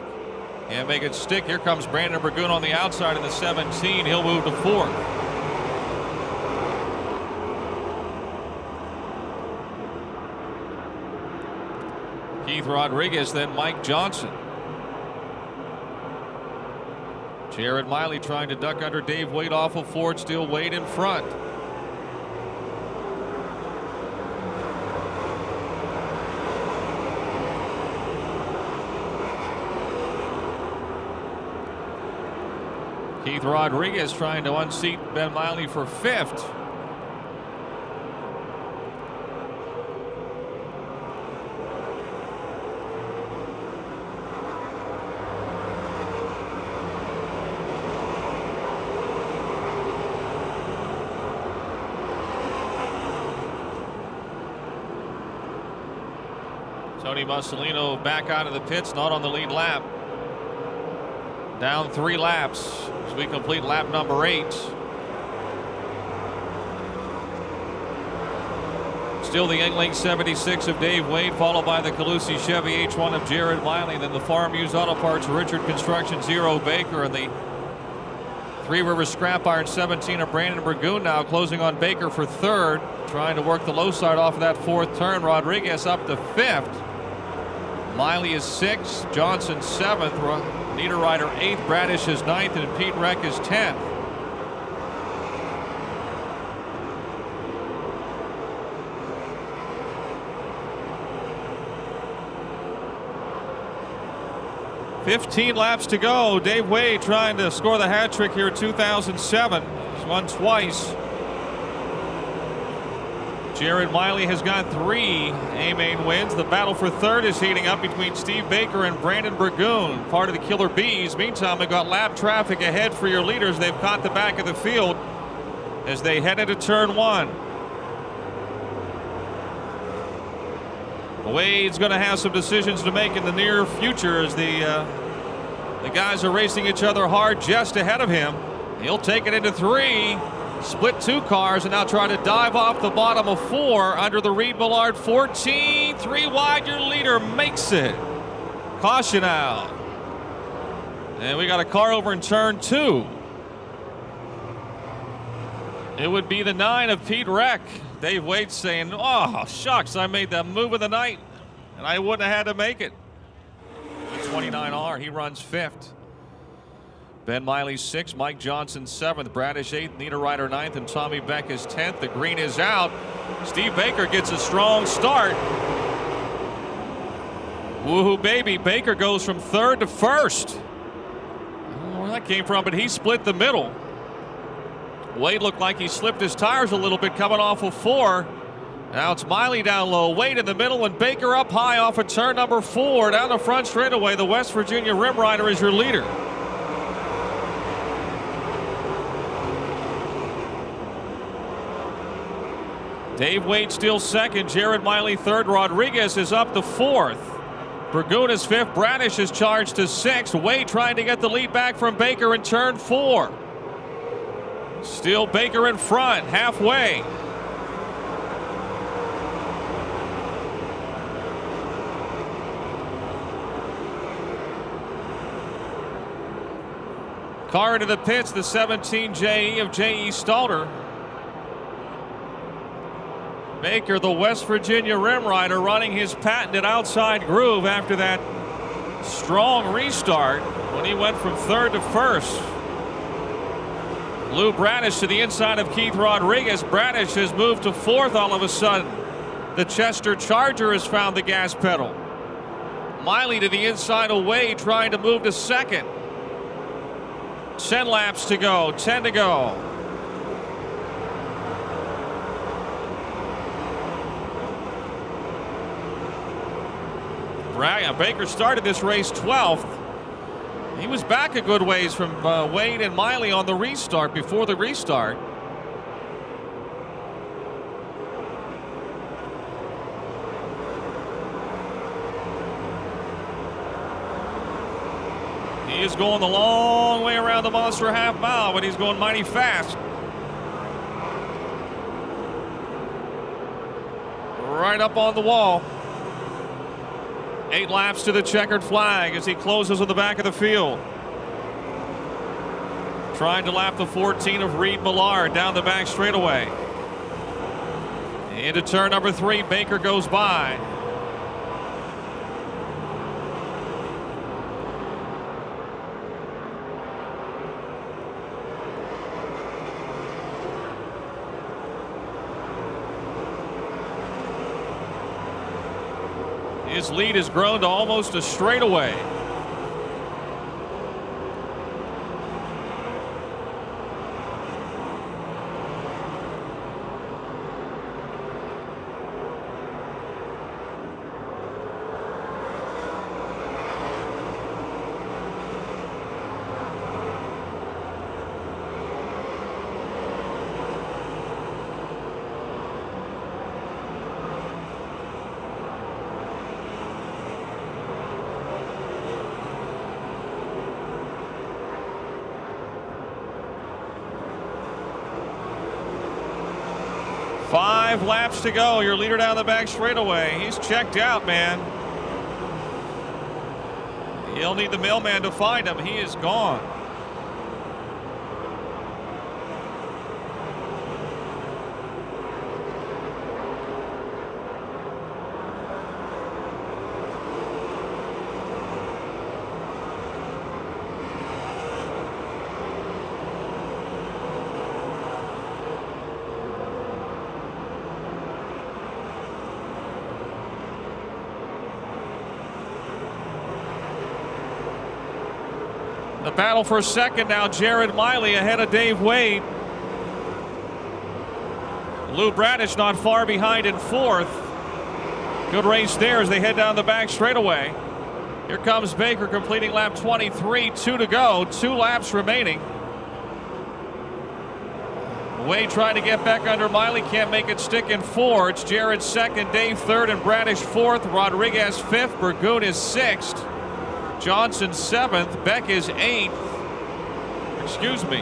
And make it stick. Here comes Brandon Burgoon on the outside in the 17. He'll move to 4th. Keith Rodriguez, then Mike Johnson. Jared Miley trying to duck under Dave Wade off of Ford. Still Wade in front. Keith Rodriguez trying to unseat Ben Miley for 5th. Tony Mussolino back out of the pits, not on the lead lap. Down 3 laps as we complete lap number 8. Still the Yingling 76 of Dave Wade, followed by the Calusi Chevy H1 of Jared Miley, then the Farm Used Auto Parts Richard Construction 0 Baker, and the Three Rivers Scrap Iron 17 of Brandon Burgoon now closing on Baker for 3rd, trying to work the low side off of that 4th turn. Rodriguez up to 5th. Miley is 6th, Johnson 7th, Niederreiter 8th, Bradish is 9th, and Pete Reck is 10th. "15 laps to go." Dave Wade trying to score the hat trick here in 2007. He's won twice. Jared Miley has got 3 A-Main wins. The battle for 3rd is heating up between Steve Baker and Brandon Burgoon, part of the Killer Bees. Meantime, they've got lap traffic ahead for your leaders. They've caught the back of the field as they head into turn 1. Wade's going to have some decisions to make in the near future as the guys are racing each other hard just ahead of him. He'll take it into 3. Split 2 cars and now try to dive off the bottom of 4 under the Reed Millard 14. 3 wide, your leader makes it. Caution out. And we got a car over in turn 2. It would be the 9 of Pete Reck. Dave Wade saying, "Oh, shucks, I made that move of the night, and I wouldn't have had to make it." The 29R, he runs 5th. Ben Miley 6th, Mike Johnson 7th, Bradish 8th, Niederreiter 9th, and Tommy Beck is 10th. The green is out. Steve Baker gets a strong start. Woohoo, baby. Baker goes from 3rd to 1st. I don't know where that came from, but he split the middle. Wade looked like he slipped his tires a little bit coming off of 4. Now it's Miley down low, Wade in the middle, and Baker up high off of turn number 4. Down the front straightaway, the West Virginia Rim Rider is your leader. Dave Wade still 2nd, Jared Miley 3rd, Rodriguez is up to 4th. Burgoon is 5th, Bradish is charged to 6th. Wade trying to get the lead back from Baker in turn 4. Still Baker in front, halfway. Car into the pits, the 17 JE of J.E. Stalter. Baker, the West Virginia Rim Rider, running his patented outside groove after that strong restart when he went from 3rd to 1st. Lou Bradish to the inside of Keith Rodriguez. Bradish has moved to 4th all of a sudden. The Chester Charger has found the gas pedal. Miley to the inside of Wade, trying to move to 2nd. 10 laps to go, 10 to go. Baker started this race 12th. He was back a good ways from Wade and Miley on the restart, before the restart. He is going the long way around the Monster half mile, but he's going mighty fast. Right up on the wall. 8 laps to the checkered flag as he closes on the back of the field. Trying to lap the 14 of Reed Millard down the back straightaway. Into turn number 3, Baker goes by. His lead has grown to almost a straightaway. Five laps to go. Your leader down the back straightaway. He's checked out, man. He'll need the mailman to find him. He is gone. The battle for second now, Jared Miley ahead of Dave Wade. Lou Bradish not far behind in 4th. Good race there as they head down the back straightaway. Here comes Baker completing lap 23, 2 to go, 2 laps remaining. Wade trying to get back under Miley, can't make it stick in 4. It's Jared 2nd, Dave 3rd, and Bradish 4th. Rodriguez 5th, Burgoon is 6th. Johnson 7th, Beck is 8th. Excuse me.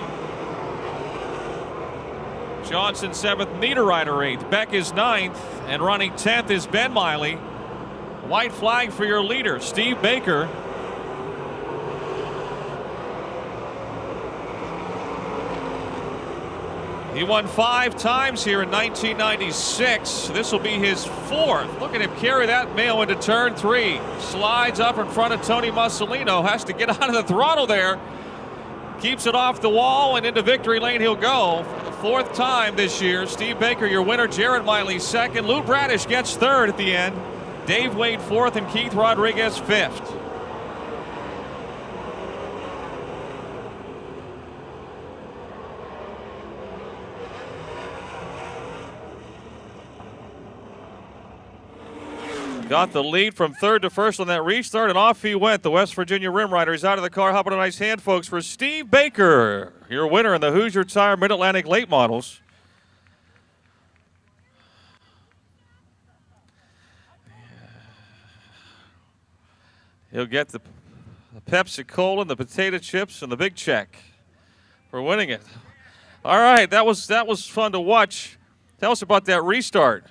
Johnson 7th, Niederreiter 8th. Beck is 9th, and running 10th is Ben Miley. White flag for your leader, Steve Baker. He won 5 times here in 1996. This will be his 4th. Look at him carry that mail into turn 3. Slides up in front of Tony Mussolino. Has to get out of the throttle there. Keeps it off the wall and into victory lane he'll go. 4th time this year. Steve Baker, your winner. Jared Miley 2nd. Lou Bradish gets 3rd at the end. Dave Wade 4th and Keith Rodriguez 5th. Got the lead from 3rd to 1st on that restart, and off he went. The West Virginia Rim Rider is out of the car. How about a nice hand, folks, for Steve Baker, your winner in the Hoosier Tire Mid-Atlantic Late Models. He'll get the Pepsi-Cola and the potato chips and the big check for winning it. All right, that was fun to watch. Tell us about that restart.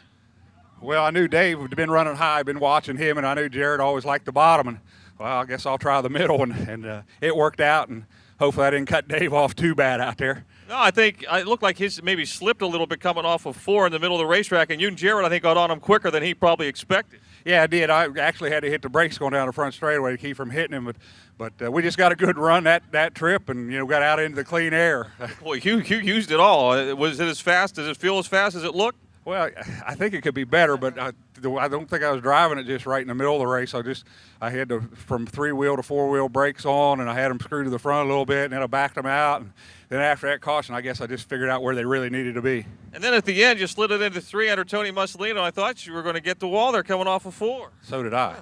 Well, I knew Dave had been running high, been watching him, and I knew Jared always liked the bottom. And well, I guess I'll try the middle, and it worked out. And hopefully, I didn't cut Dave off too bad out there. No, I think it looked like his maybe slipped a little bit coming off of 4 in the middle of the racetrack, and you and Jared, I think, got on him quicker than he probably expected. Yeah, I did. I actually had to hit the brakes going down the front straightaway to keep from hitting him, but we just got a good run that trip, and got out into the clean air. Boy, you used it all. Was it as fast? Does it feel as fast as it looked? Well, I think it could be better, but I don't think I was driving it just right in the middle of the race. I had to from 3-wheel to 4-wheel brakes on, and I had them screwed to the front a little bit, and then I backed them out, and then after that caution, I guess I just figured out where they really needed to be. And then at the end, you slid it into 3 under Tony Mussolino. I thought you were going to get the wall there coming off of 4. So did I.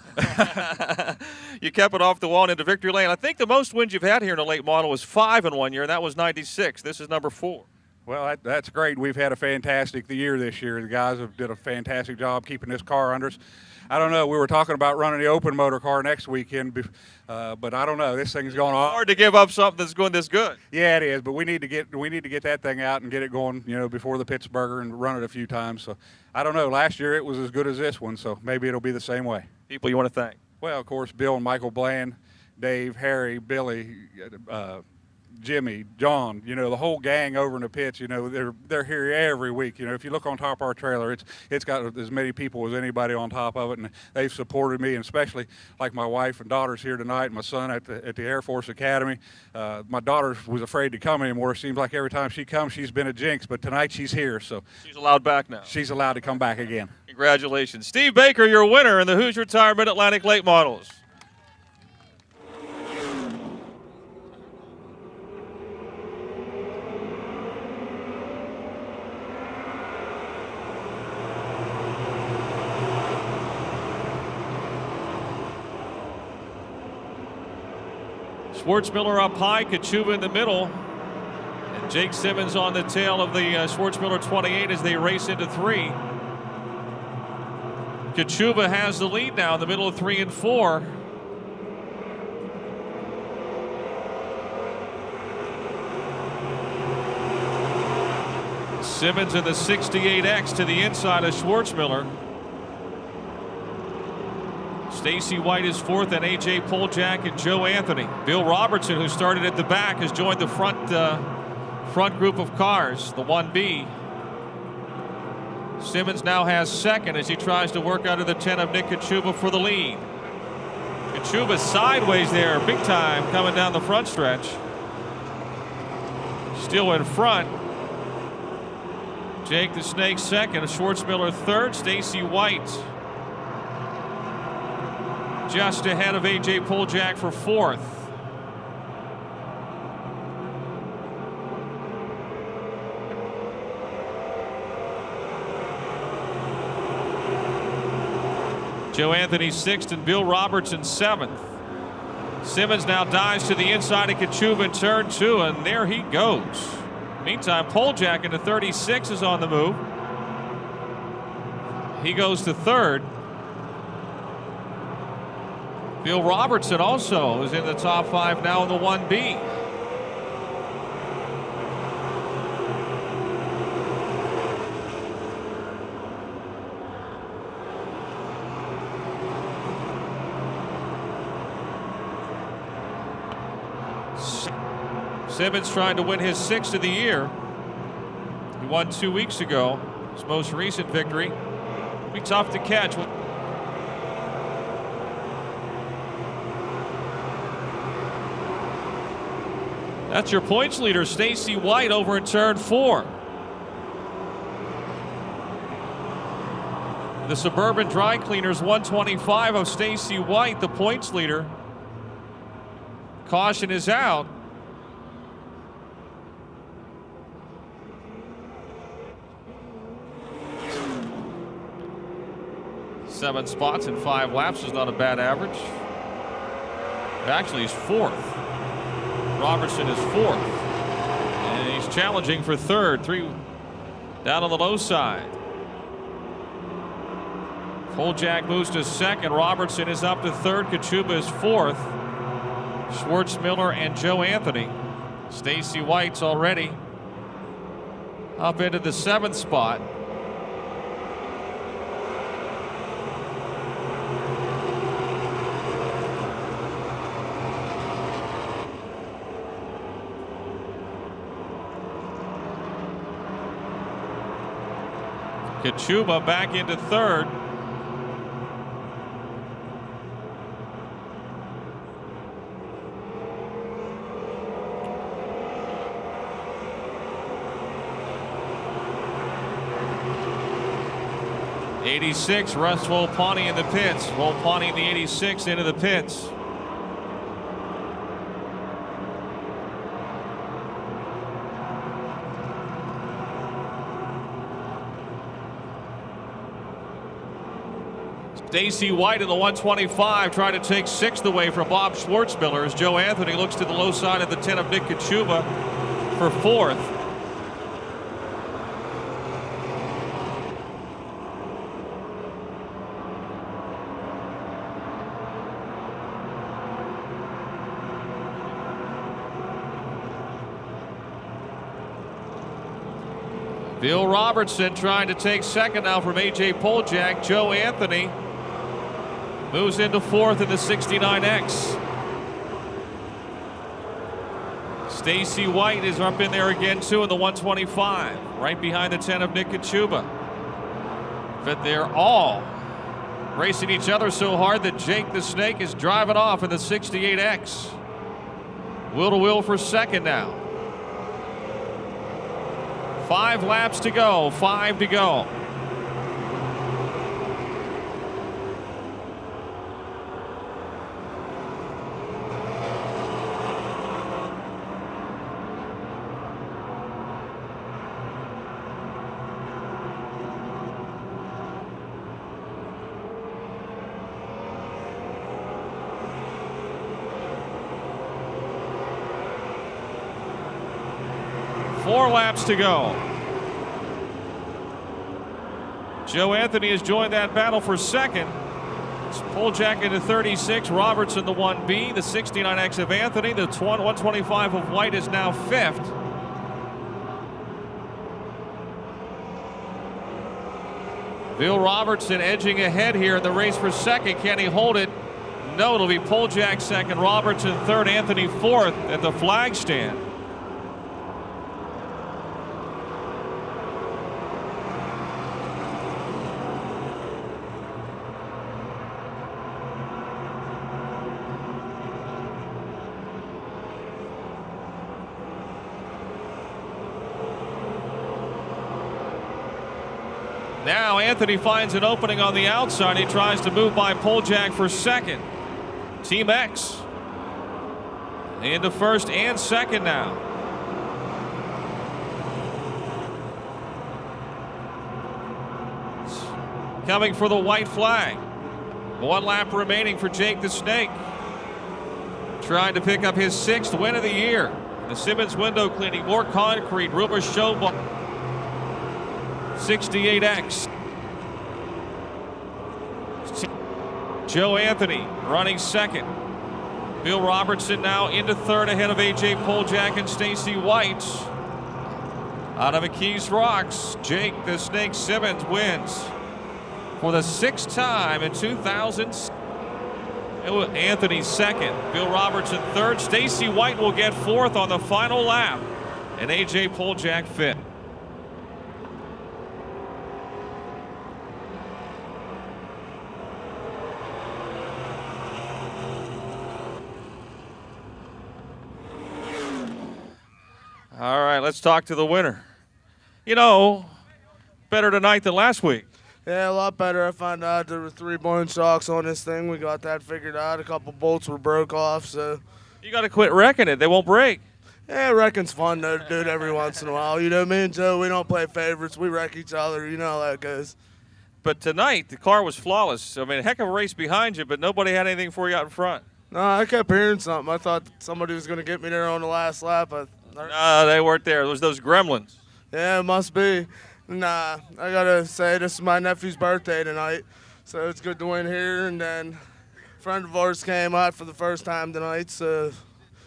You kept it off the wall and into victory lane. I think the most wins you've had here in a late model was 5 in 1 year, and that was 96. This is number 4. Well, that's great. We've had a fantastic year this year. The guys have did a fantastic job keeping this car under us. I don't know. We were talking about running the open motor car next weekend, but I don't know. This thing's going on. Hard to give up something that's going this good. Yeah, it is. But we need to get that thing out and get it going, before the Pittsburgh and run it a few times. So I don't know. Last year it was as good as this one, so maybe it'll be the same way. People you want to thank? Well, of course, Bill and Michael Bland, Dave, Harry, Billy, Jimmy, John, the whole gang over in the pits, they're here every week. If you look on top of our trailer, it's got as many people as anybody on top of it, and they've supported me, and especially like my wife and daughter's here tonight, and my son at the Air Force Academy. My daughter was afraid to come anymore. It seems like every time she comes, she's been a jinx, but tonight she's here, so she's allowed back now. She's allowed to come back again. Congratulations. Steve Baker, your winner in the Hoosier Tire Mid-Atlantic Late Models. Schwartzmiller up high, Kachuba in the middle, and Jake Simmons on the tail of the Schwartzmiller 28 as they race into 3. Kachuba has the lead now in the middle of 3 and 4. Simmons in the 68X to the inside of Schwartzmiller. Stacy White is 4th, and A.J. Poljack and Joe Anthony. Bill Robertson, who started at the back, has joined the front group of cars, the 1B. Simmons now has 2nd as he tries to work out of the 10 of Nick Kachuba for the lead. Kachuba sideways there, big time, coming down the front stretch. Still in front. Jake the Snake 2nd, Schwartzmiller 3rd, Stacy White just ahead of A.J. Poljack for 4th. Joe Anthony 6th and Bill Robertson 7th. Simmons now dives to the inside of Kachuba in turn 2, and there he goes. Meantime, Poljack in the 36 is on the move. He goes to 3rd. Bill Robertson also is in the top 5 now in the 1B. Simmons trying to win his 6th of the year. He won 2 weeks ago, his most recent victory. It'll be tough to catch. That's your points leader, Stacy White, over in turn 4. The Suburban Dry Cleaners 125 of Stacy White, the points leader. Caution is out. Seven spots in 5 laps is not a bad average. Actually, he's 4th. Robertson is 4th, and he's challenging for 3rd. 3 down on the low side. Poljack moves to 2nd. Robertson is up to 3rd. Kachuba is 4th. Schwartzmiller and Joe Anthony. Stacy White's already up into the 7th spot. Kachuba back into 3rd. 86, Russ Volpani in the pits. Volpani in the 86 into the pits. Stacy White in the 125 trying to take 6th away from Bob Schwartzmiller as Joe Anthony looks to the low side of the 10 of Nick Kachuba for 4th. Bill Robertson trying to take 2nd now from A.J. Poljak. Joe Anthony moves into 4th in the 69X. Stacy White is up in there again too in the 125, right behind the 10 of Nick Kachuba. But they're all racing each other so hard that Jake the Snake is driving off in the 68X. Wheel to wheel for 2nd now. 5 laps to go, 5 to go. Four laps to go. Joe Anthony has joined that battle for 2nd. It's Poljak into 36, Robertson the 1B, the 69X of Anthony, the 125 of White is now 5th. Bill Robertson edging ahead here in the race for 2nd. Can he hold it? No, it'll be Poljak 2nd, Robertson 3rd, Anthony 4th at the flag stand. Now Anthony finds an opening on the outside. He tries to move by Poljak for 2nd. Team X into 1st and 2nd now. Coming for the white flag. 1 lap remaining for Jake the Snake. Trying to pick up his 6th win of the year. The Simmons window cleaning, more concrete, Rumor show 68X. Joe Anthony running 2nd. Bill Robertson now into 3rd ahead of A.J. Poljak and Stacy White. Out of McKees Rocks, Jake the Snake Simmons wins for the 6th time in 2000. Anthony 2nd, Bill Robertson 3rd. Stacy White will get 4th on the final lap, and A.J. Poljak 5th. All right, let's talk to the winner. You know, better tonight than last week. Yeah, a lot better. I found out there were 3 bone shocks on this thing. We got that figured out. A couple bolts were broke off, so. You got to quit wrecking it. They won't break. Yeah, wrecking's fun, though, to do it every once in a while. You know, me and Joe, we don't play favorites. We wreck each other. You know how that goes. But tonight, the car was flawless. I mean, a heck of a race behind you, but nobody had anything for you out in front. No, I kept hearing something. I thought somebody was going to get me there on the last lap. No, they weren't there. It was those gremlins. Yeah, it must be. Nah, I got to say, this is my nephew's birthday tonight, so it's good to win here. And then a friend of ours came out for the first time tonight, so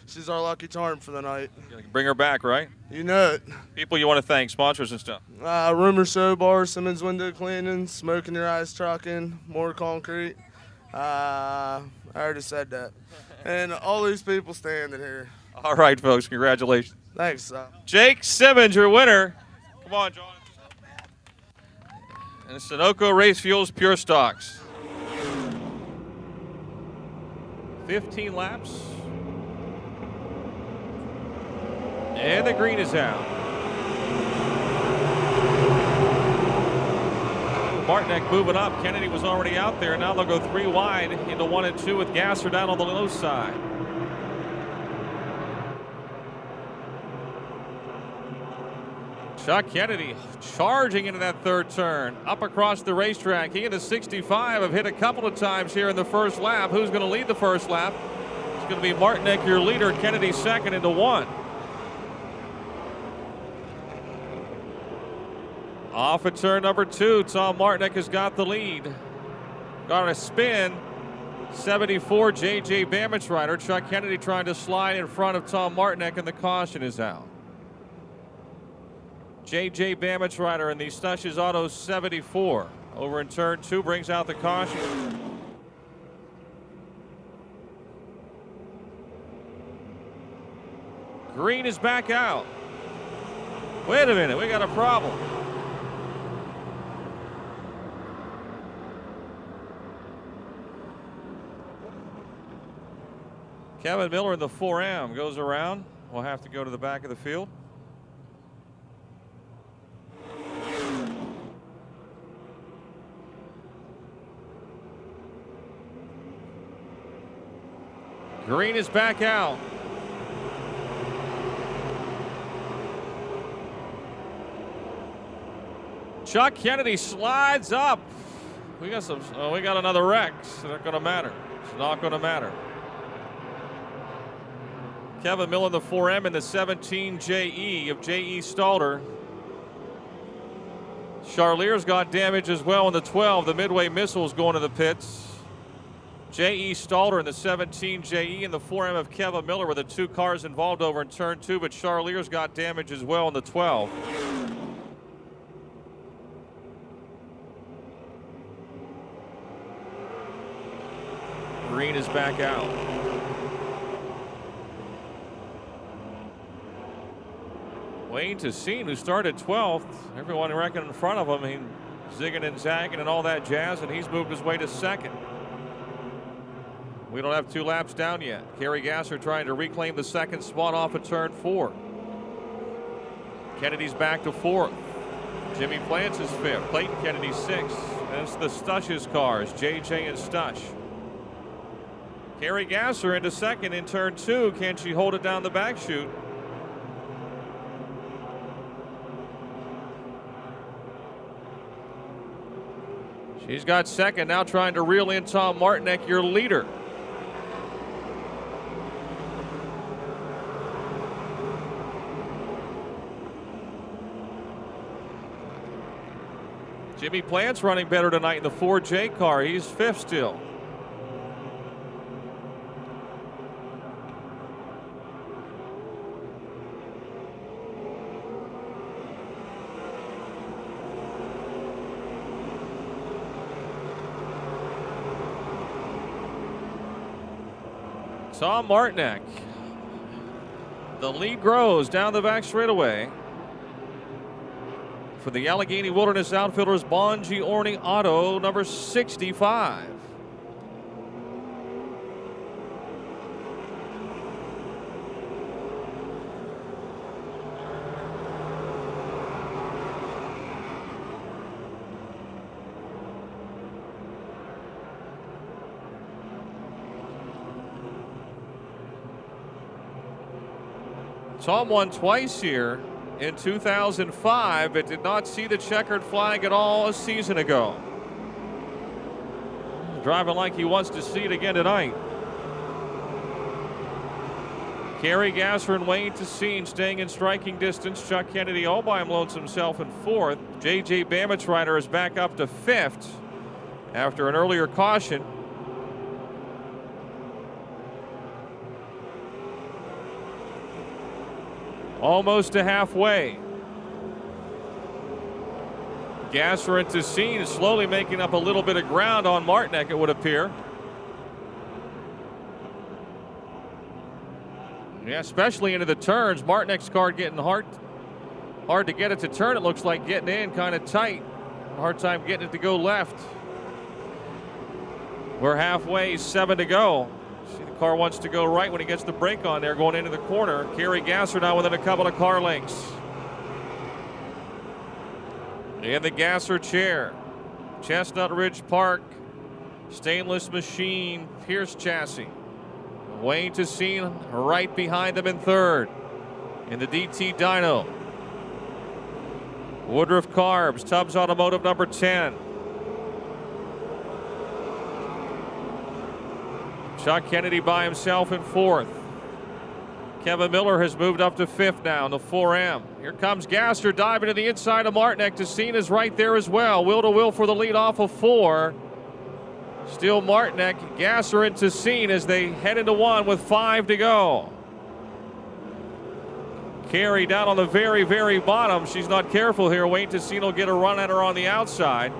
she's our lucky charm for the night. You can bring her back, right? You know it. People you want to thank, sponsors and stuff. Rumor Show Bar, Simmons Window Cleaning, Smoking Your Eyes Trucking, More Concrete. I already said that. And all these people standing here. All right, folks, congratulations. Thanks. Jake Simmons, your winner. Come on, John. And Sunoco Race Fuels Pure Stocks. 15 laps. And the green is out. Martinek moving up. Kennedy was already out there. Now they'll go 3 wide into 1 and 2 with Gasser down on the low side. Chuck Kennedy charging into that third turn. Up across the racetrack. He and the 65 have hit a couple of times here in the first lap. Who's going to lead the first lap? It's going to be Martinek, your leader. Kennedy second into 1. Off at turn number 2, Tom Martinek has got the lead. Got a spin. 74, J.J. Bamich rider. Chuck Kennedy trying to slide in front of Tom Martinek, and the caution is out. J.J. Bamich rider in the Stush's Auto 74. Over in turn 2, brings out the caution. Green is back out. Wait a minute, we got a problem. Kevin Miller in the 4M goes around. We'll have to go to the back of the field. Green is back out. Chuck Kennedy slides up. We got some. Oh, we got another wreck. It's not going to matter. It's not going to matter. Kevin Miller in the 4M and the 17 JE of J.E. Stalter. Charlier's got damage as well in the 12. The Midway Missiles going to the pits. J.E. Stalter in the 17 JE and the 4M of Kevin Miller were the 2 cars involved over in turn 2, but Charlier's got damage as well in the 12. Green is back out. Wayne Tassine, who started 12th, everyone reckoned in front of him, he zigging and zagging and all that jazz, and he's moved his way to 2nd. We don't have 2 laps down yet. Kerry Gasser trying to reclaim the 2nd spot off of turn 4. Kennedy's back to 4th. Jimmy Plants is 5th. Clayton Kennedy 6th. And it's the Stush's cars, JJ and Stush. Kerry Gasser into 2nd in turn 2. Can she hold it down the back chute? She's got 2nd, now trying to reel in Tom Martinek, your leader. Jimmy Plant's running better tonight in the 4J car. He's 5th still. Tom Martinek. The lead grows down the back straightaway. For the Allegheny Wilderness Outfitters, Bonji Orney Auto, number 65. Tom won twice here in 2005, but did not see the checkered flag at all a season ago. Driving like he wants to see it again tonight. Kerry Gasser and Wayne Tassine staying in striking distance. Chuck Kennedy all by himself in 4th. J.J. Bamich rider is back up to 5th after an earlier caution. Almost to halfway. Gasser and Tassine is slowly making up a little bit of ground on Martinek, it would appear. Yeah, especially into the turns. Martinek's car getting hard to get it to turn. It looks like getting in kind of tight. Hard time getting it to go left. We're halfway, 7 to go. See, the car wants to go right when he gets the brake on there going into the corner. Kerry Gasser now within a couple of car lengths. In the Gasser chair. Chestnut Ridge Park, Stainless Machine, Pierce Chassis. Wayne Tessine right behind them in third. In the DT Dyno, Woodruff Carbs, Tubbs Automotive number 10. Chuck Kennedy by himself in fourth. Kevin Miller has moved up to fifth now in the 4M. Here comes Gasser diving to the inside of Martinek. Tessine is right there as well. Wheel to wheel for the lead off of 4. Still Martinek, Gasser, and Tessine as they head into 1 with 5 to go. Carey down on the very, very bottom. She's not careful here. Wayne Tessine will get a run at her on the outside.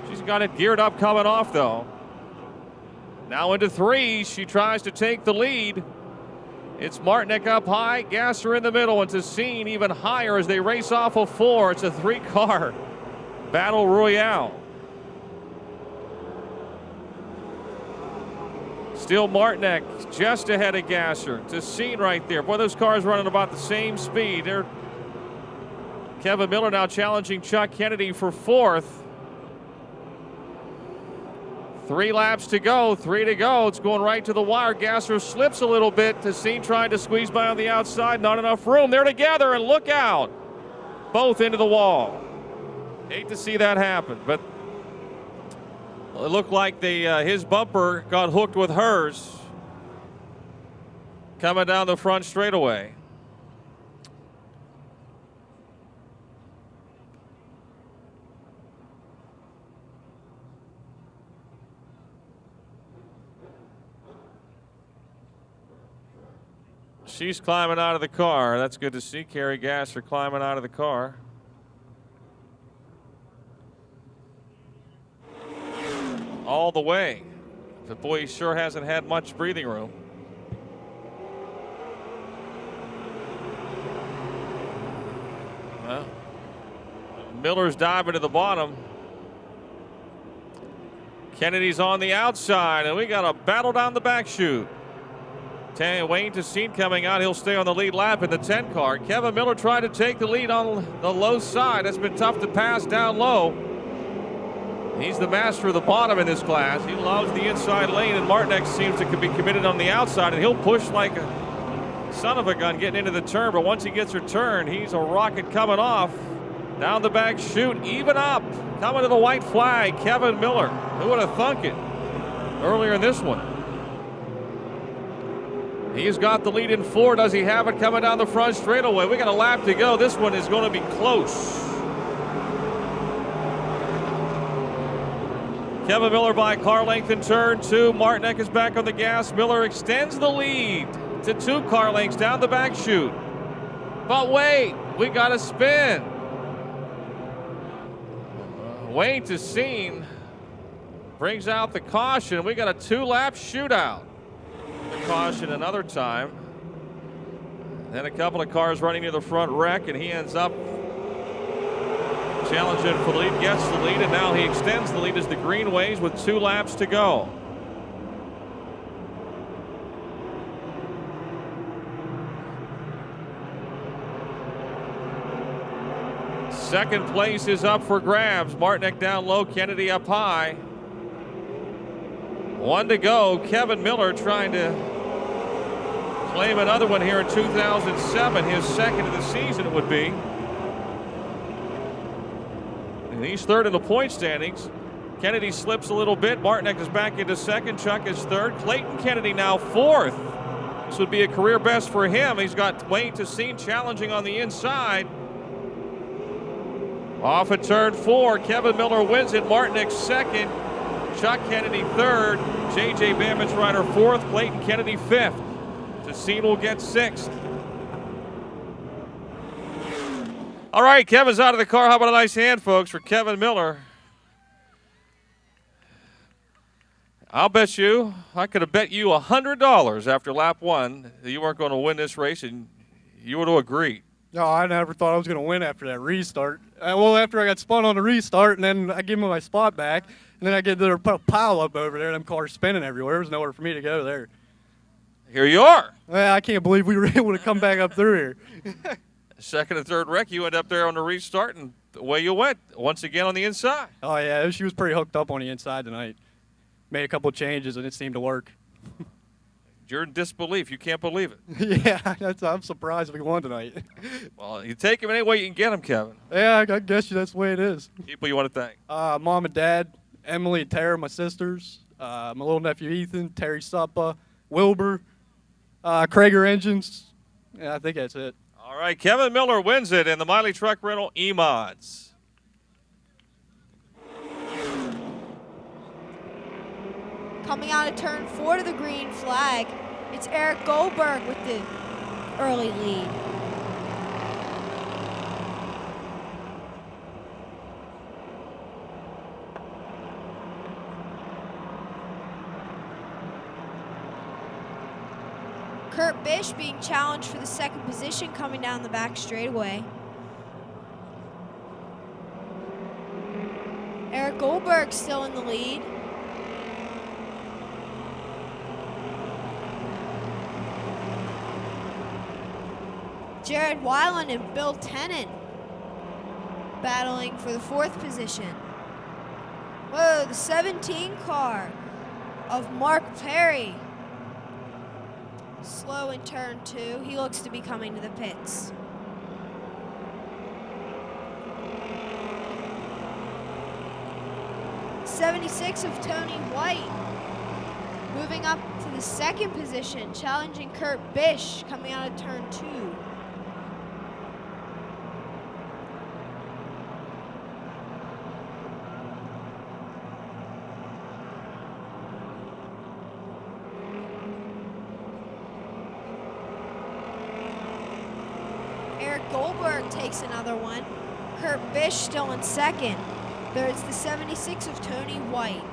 She's got it geared up coming off, though. Now into 3. She tries to take the lead. It's Martinek up high, Gasser in the middle, and Tessine even higher as they race off of 4. It's a 3-car battle royale. Still Martinek just ahead of Gasser. Tessine right there. Boy, those cars running about the same speed. Kevin Miller now challenging Chuck Kennedy for 4th. 3 laps to go, 3 to go. It's going right to the wire. Gasser slips a little bit. Tessine trying to squeeze by on the outside. Not enough room. They're together, and look out. Both into the wall. Hate to see that happen, but it looked like his bumper got hooked with hers coming down the front straightaway. She's climbing out of the car. That's good to see. Carrie Gasser climbing out of the car. All the way. The boy sure hasn't had much breathing room. Well, Miller's diving to the bottom. Kennedy's on the outside, and we got a battle down the back chute. Wayne Tessine coming out. He'll stay on the lead lap in the 10 car. Kevin Miller tried to take the lead on the low side. It's been tough to pass down low. He's the master of the bottom in this class. He loves the inside lane, and Martinek seems to be committed on the outside, and he'll push like a son of a gun getting into the turn, but once he gets her turned, he's a rocket coming off. Down the back chute, even up. Coming to the white flag, Kevin Miller. Who would have thunk it earlier in this one? He's got the lead in 4. Does he have it coming down the front straightaway? We got a lap to go. This one is going to be close. Kevin Miller by car length in turn 2. Martinek is back on the gas. Miller extends the lead to 2 car lengths down the back chute. But wait, we got a spin. Wayne Tessine brings out the caution. We got a 2-lap shootout. The caution another time. Then a couple of cars running to the front wreck, and he ends up challenging for the lead, gets the lead, and now he extends the lead as the Greenways with 2 laps to go. Second place is up for grabs. Martinek down low, Kennedy up high. 1 to go. Kevin Miller trying to claim another one here in 2007. His second of the season it would be. And he's 3rd in the point standings. Kennedy slips a little bit. Martinek is back into 2nd. Chuck is 3rd. Clayton Kennedy now 4th. This would be a career best for him. He's got Wayne Tessine challenging on the inside. Off at turn 4. Kevin Miller wins it. Martinek 2nd. Chuck Kennedy 3rd, J.J. Bambitzrider 4th, Clayton Kennedy 5th. Tessine will get 6th. All right, Kevin's out of the car. How about a nice hand, folks, for Kevin Miller? I'll bet you, I could have bet you $100 after lap 1 that you weren't going to win this race, and you would have agreed. No, I never thought I was going to win after that restart. Well, after I got spun on the restart, and then I gave him my spot back, and then I get there, put a pile up over there, them cars spinning everywhere. There's nowhere for me to go there. Here you are. Well, I can't believe we were able to come back up through here. Second and third wreck, you end up there on the restart and the way you went once again on the inside. Oh, yeah, she was pretty hooked up on the inside tonight. Made a couple changes, and it seemed to work. You're in disbelief. You can't believe it. Yeah, I'm surprised we won tonight. Well, you take him any way you can get him, Kevin. Yeah, I guess that's the way it is. People you want to thank. Mom and Dad, Emily and Tara, my sisters, my little nephew Ethan, Terry Suppa, Wilbur, Krager Engines. Yeah, I think that's it. All right, Kevin Miller wins it in the Miley Truck Rental E-Mods. Coming out of turn 4 to the green flag, it's Eric Goldberg with the early lead. Kurt Bish being challenged for the second position coming down the back straightaway. Eric Goldberg still in the lead. Jared Weiland and Bill Tennant battling for the 4th position. Whoa, the 17 car of Mark Perry. Slow in turn 2. He looks to be coming to the pits. '76 of Tony White moving up to the 2nd position, challenging Kurt Bish coming out of turn 2. Eric Goldberg takes another one. Kurt Bish still in 2nd. There's the 76 of Tony White.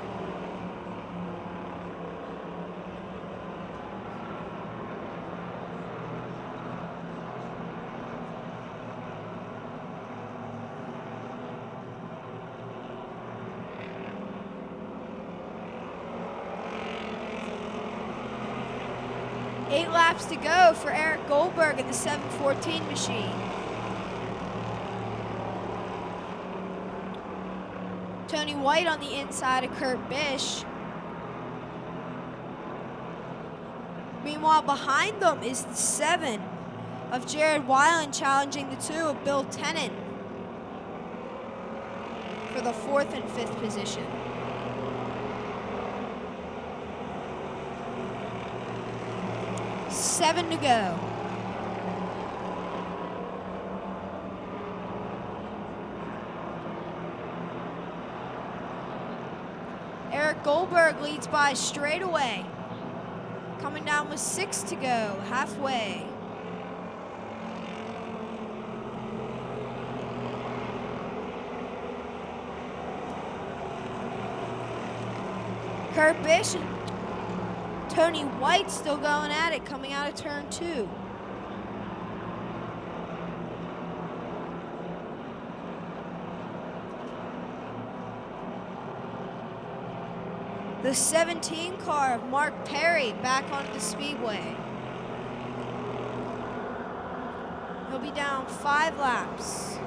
Eight laps to go for Eric Goldberg in the 714 machine. Tony White on the inside of Kurt Bish. Meanwhile, behind them is the 7 of Jared Weiland challenging the 2 of Bill Tennant for the 4th and 5th position. Seven to go. Eric Goldberg leads by straightaway. Coming down with 6 to go, halfway. Kurt Bish and Tony White still going at it, coming out of turn 2. The 17 car of Mark Perry back onto the Speedway. He'll be down 5 laps.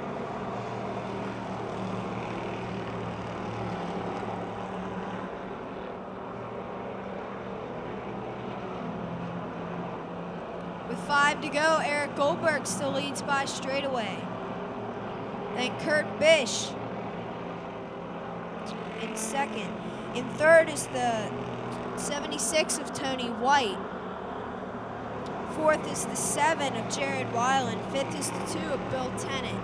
With 5 to go, Eric Goldberg still leads by straightaway. Then Kurt Bish in 2nd. In 3rd is the 76 of Tony White. 4th is the 7 of Jared Weiland. 5th is the 2 of Bill Tennant.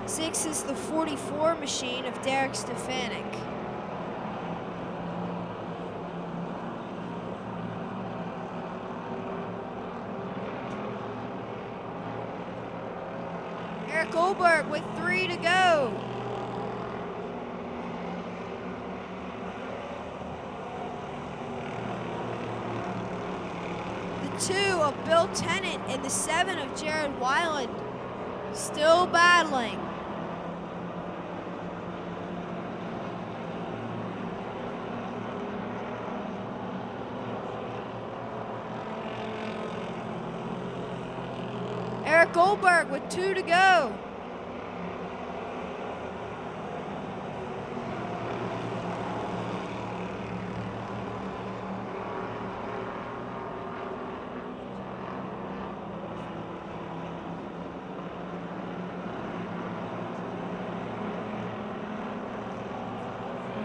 6th is the 44 machine of Derek Stefanik. Eric Goldberg with 3 to go. The 2 of Bill Tennant and the 7 of Jared Weiland still battling. Eric Goldberg with 2 to go.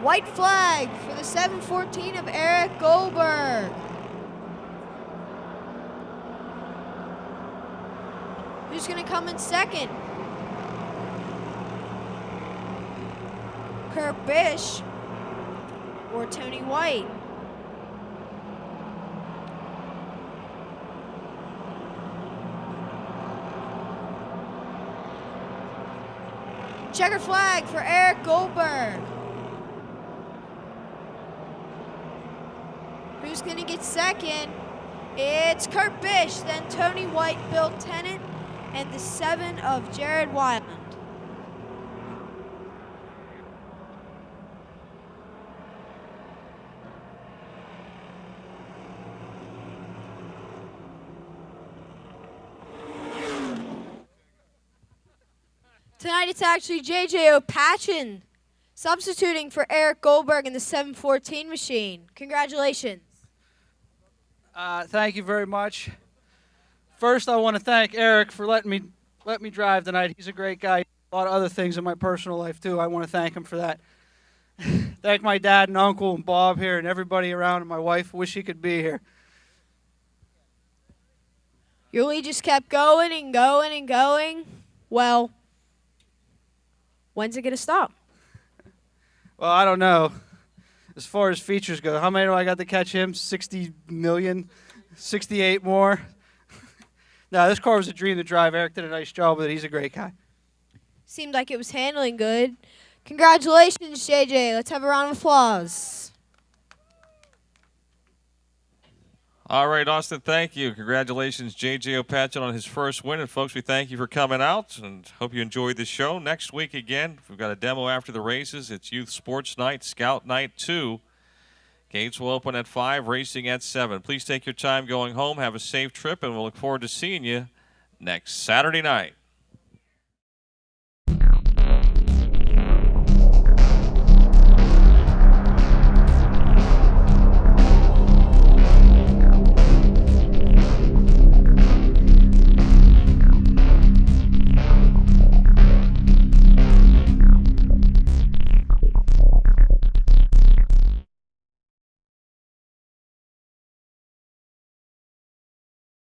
White flag for the 714 of Eric Goldberg. Who's going to come in second? Kurt Bish or Tony White? Checker flag for Eric Goldberg. Who's going to get second? It's Kurt Bish, then Tony White, Bill Tennant, and the 7 of Jared Wyland. Tonight it's actually J.J. O'Patchen substituting for Eric Goldberg in the 714 machine. Congratulations. Thank you very much. First, I want to thank Eric for letting me drive tonight. He's a great guy. A lot of other things in my personal life too. I want to thank him for that. Thank my dad and uncle and Bob here and everybody around and my wife. Wish he could be here. Your lead just kept going and going and going. Well, when's it going to stop? Well, I don't know. As far as features go, how many do I got to catch him? 60 million? 68 more? No, this car was a dream to drive. Eric did a nice job with it. He's a great guy. Seemed like it was handling good. Congratulations, JJ. Let's have a round of applause. All right, Austin, thank you. Congratulations, J.J. O'Patchen, on his first win. And, folks, we thank you for coming out and hope you enjoyed the show. Next week, again, we've got a demo after the races. It's Youth Sports Night, Scout Night 2. Gates will open at 5, racing at 7. Please take your time going home. Have a safe trip, and we'll look forward to seeing you next Saturday night.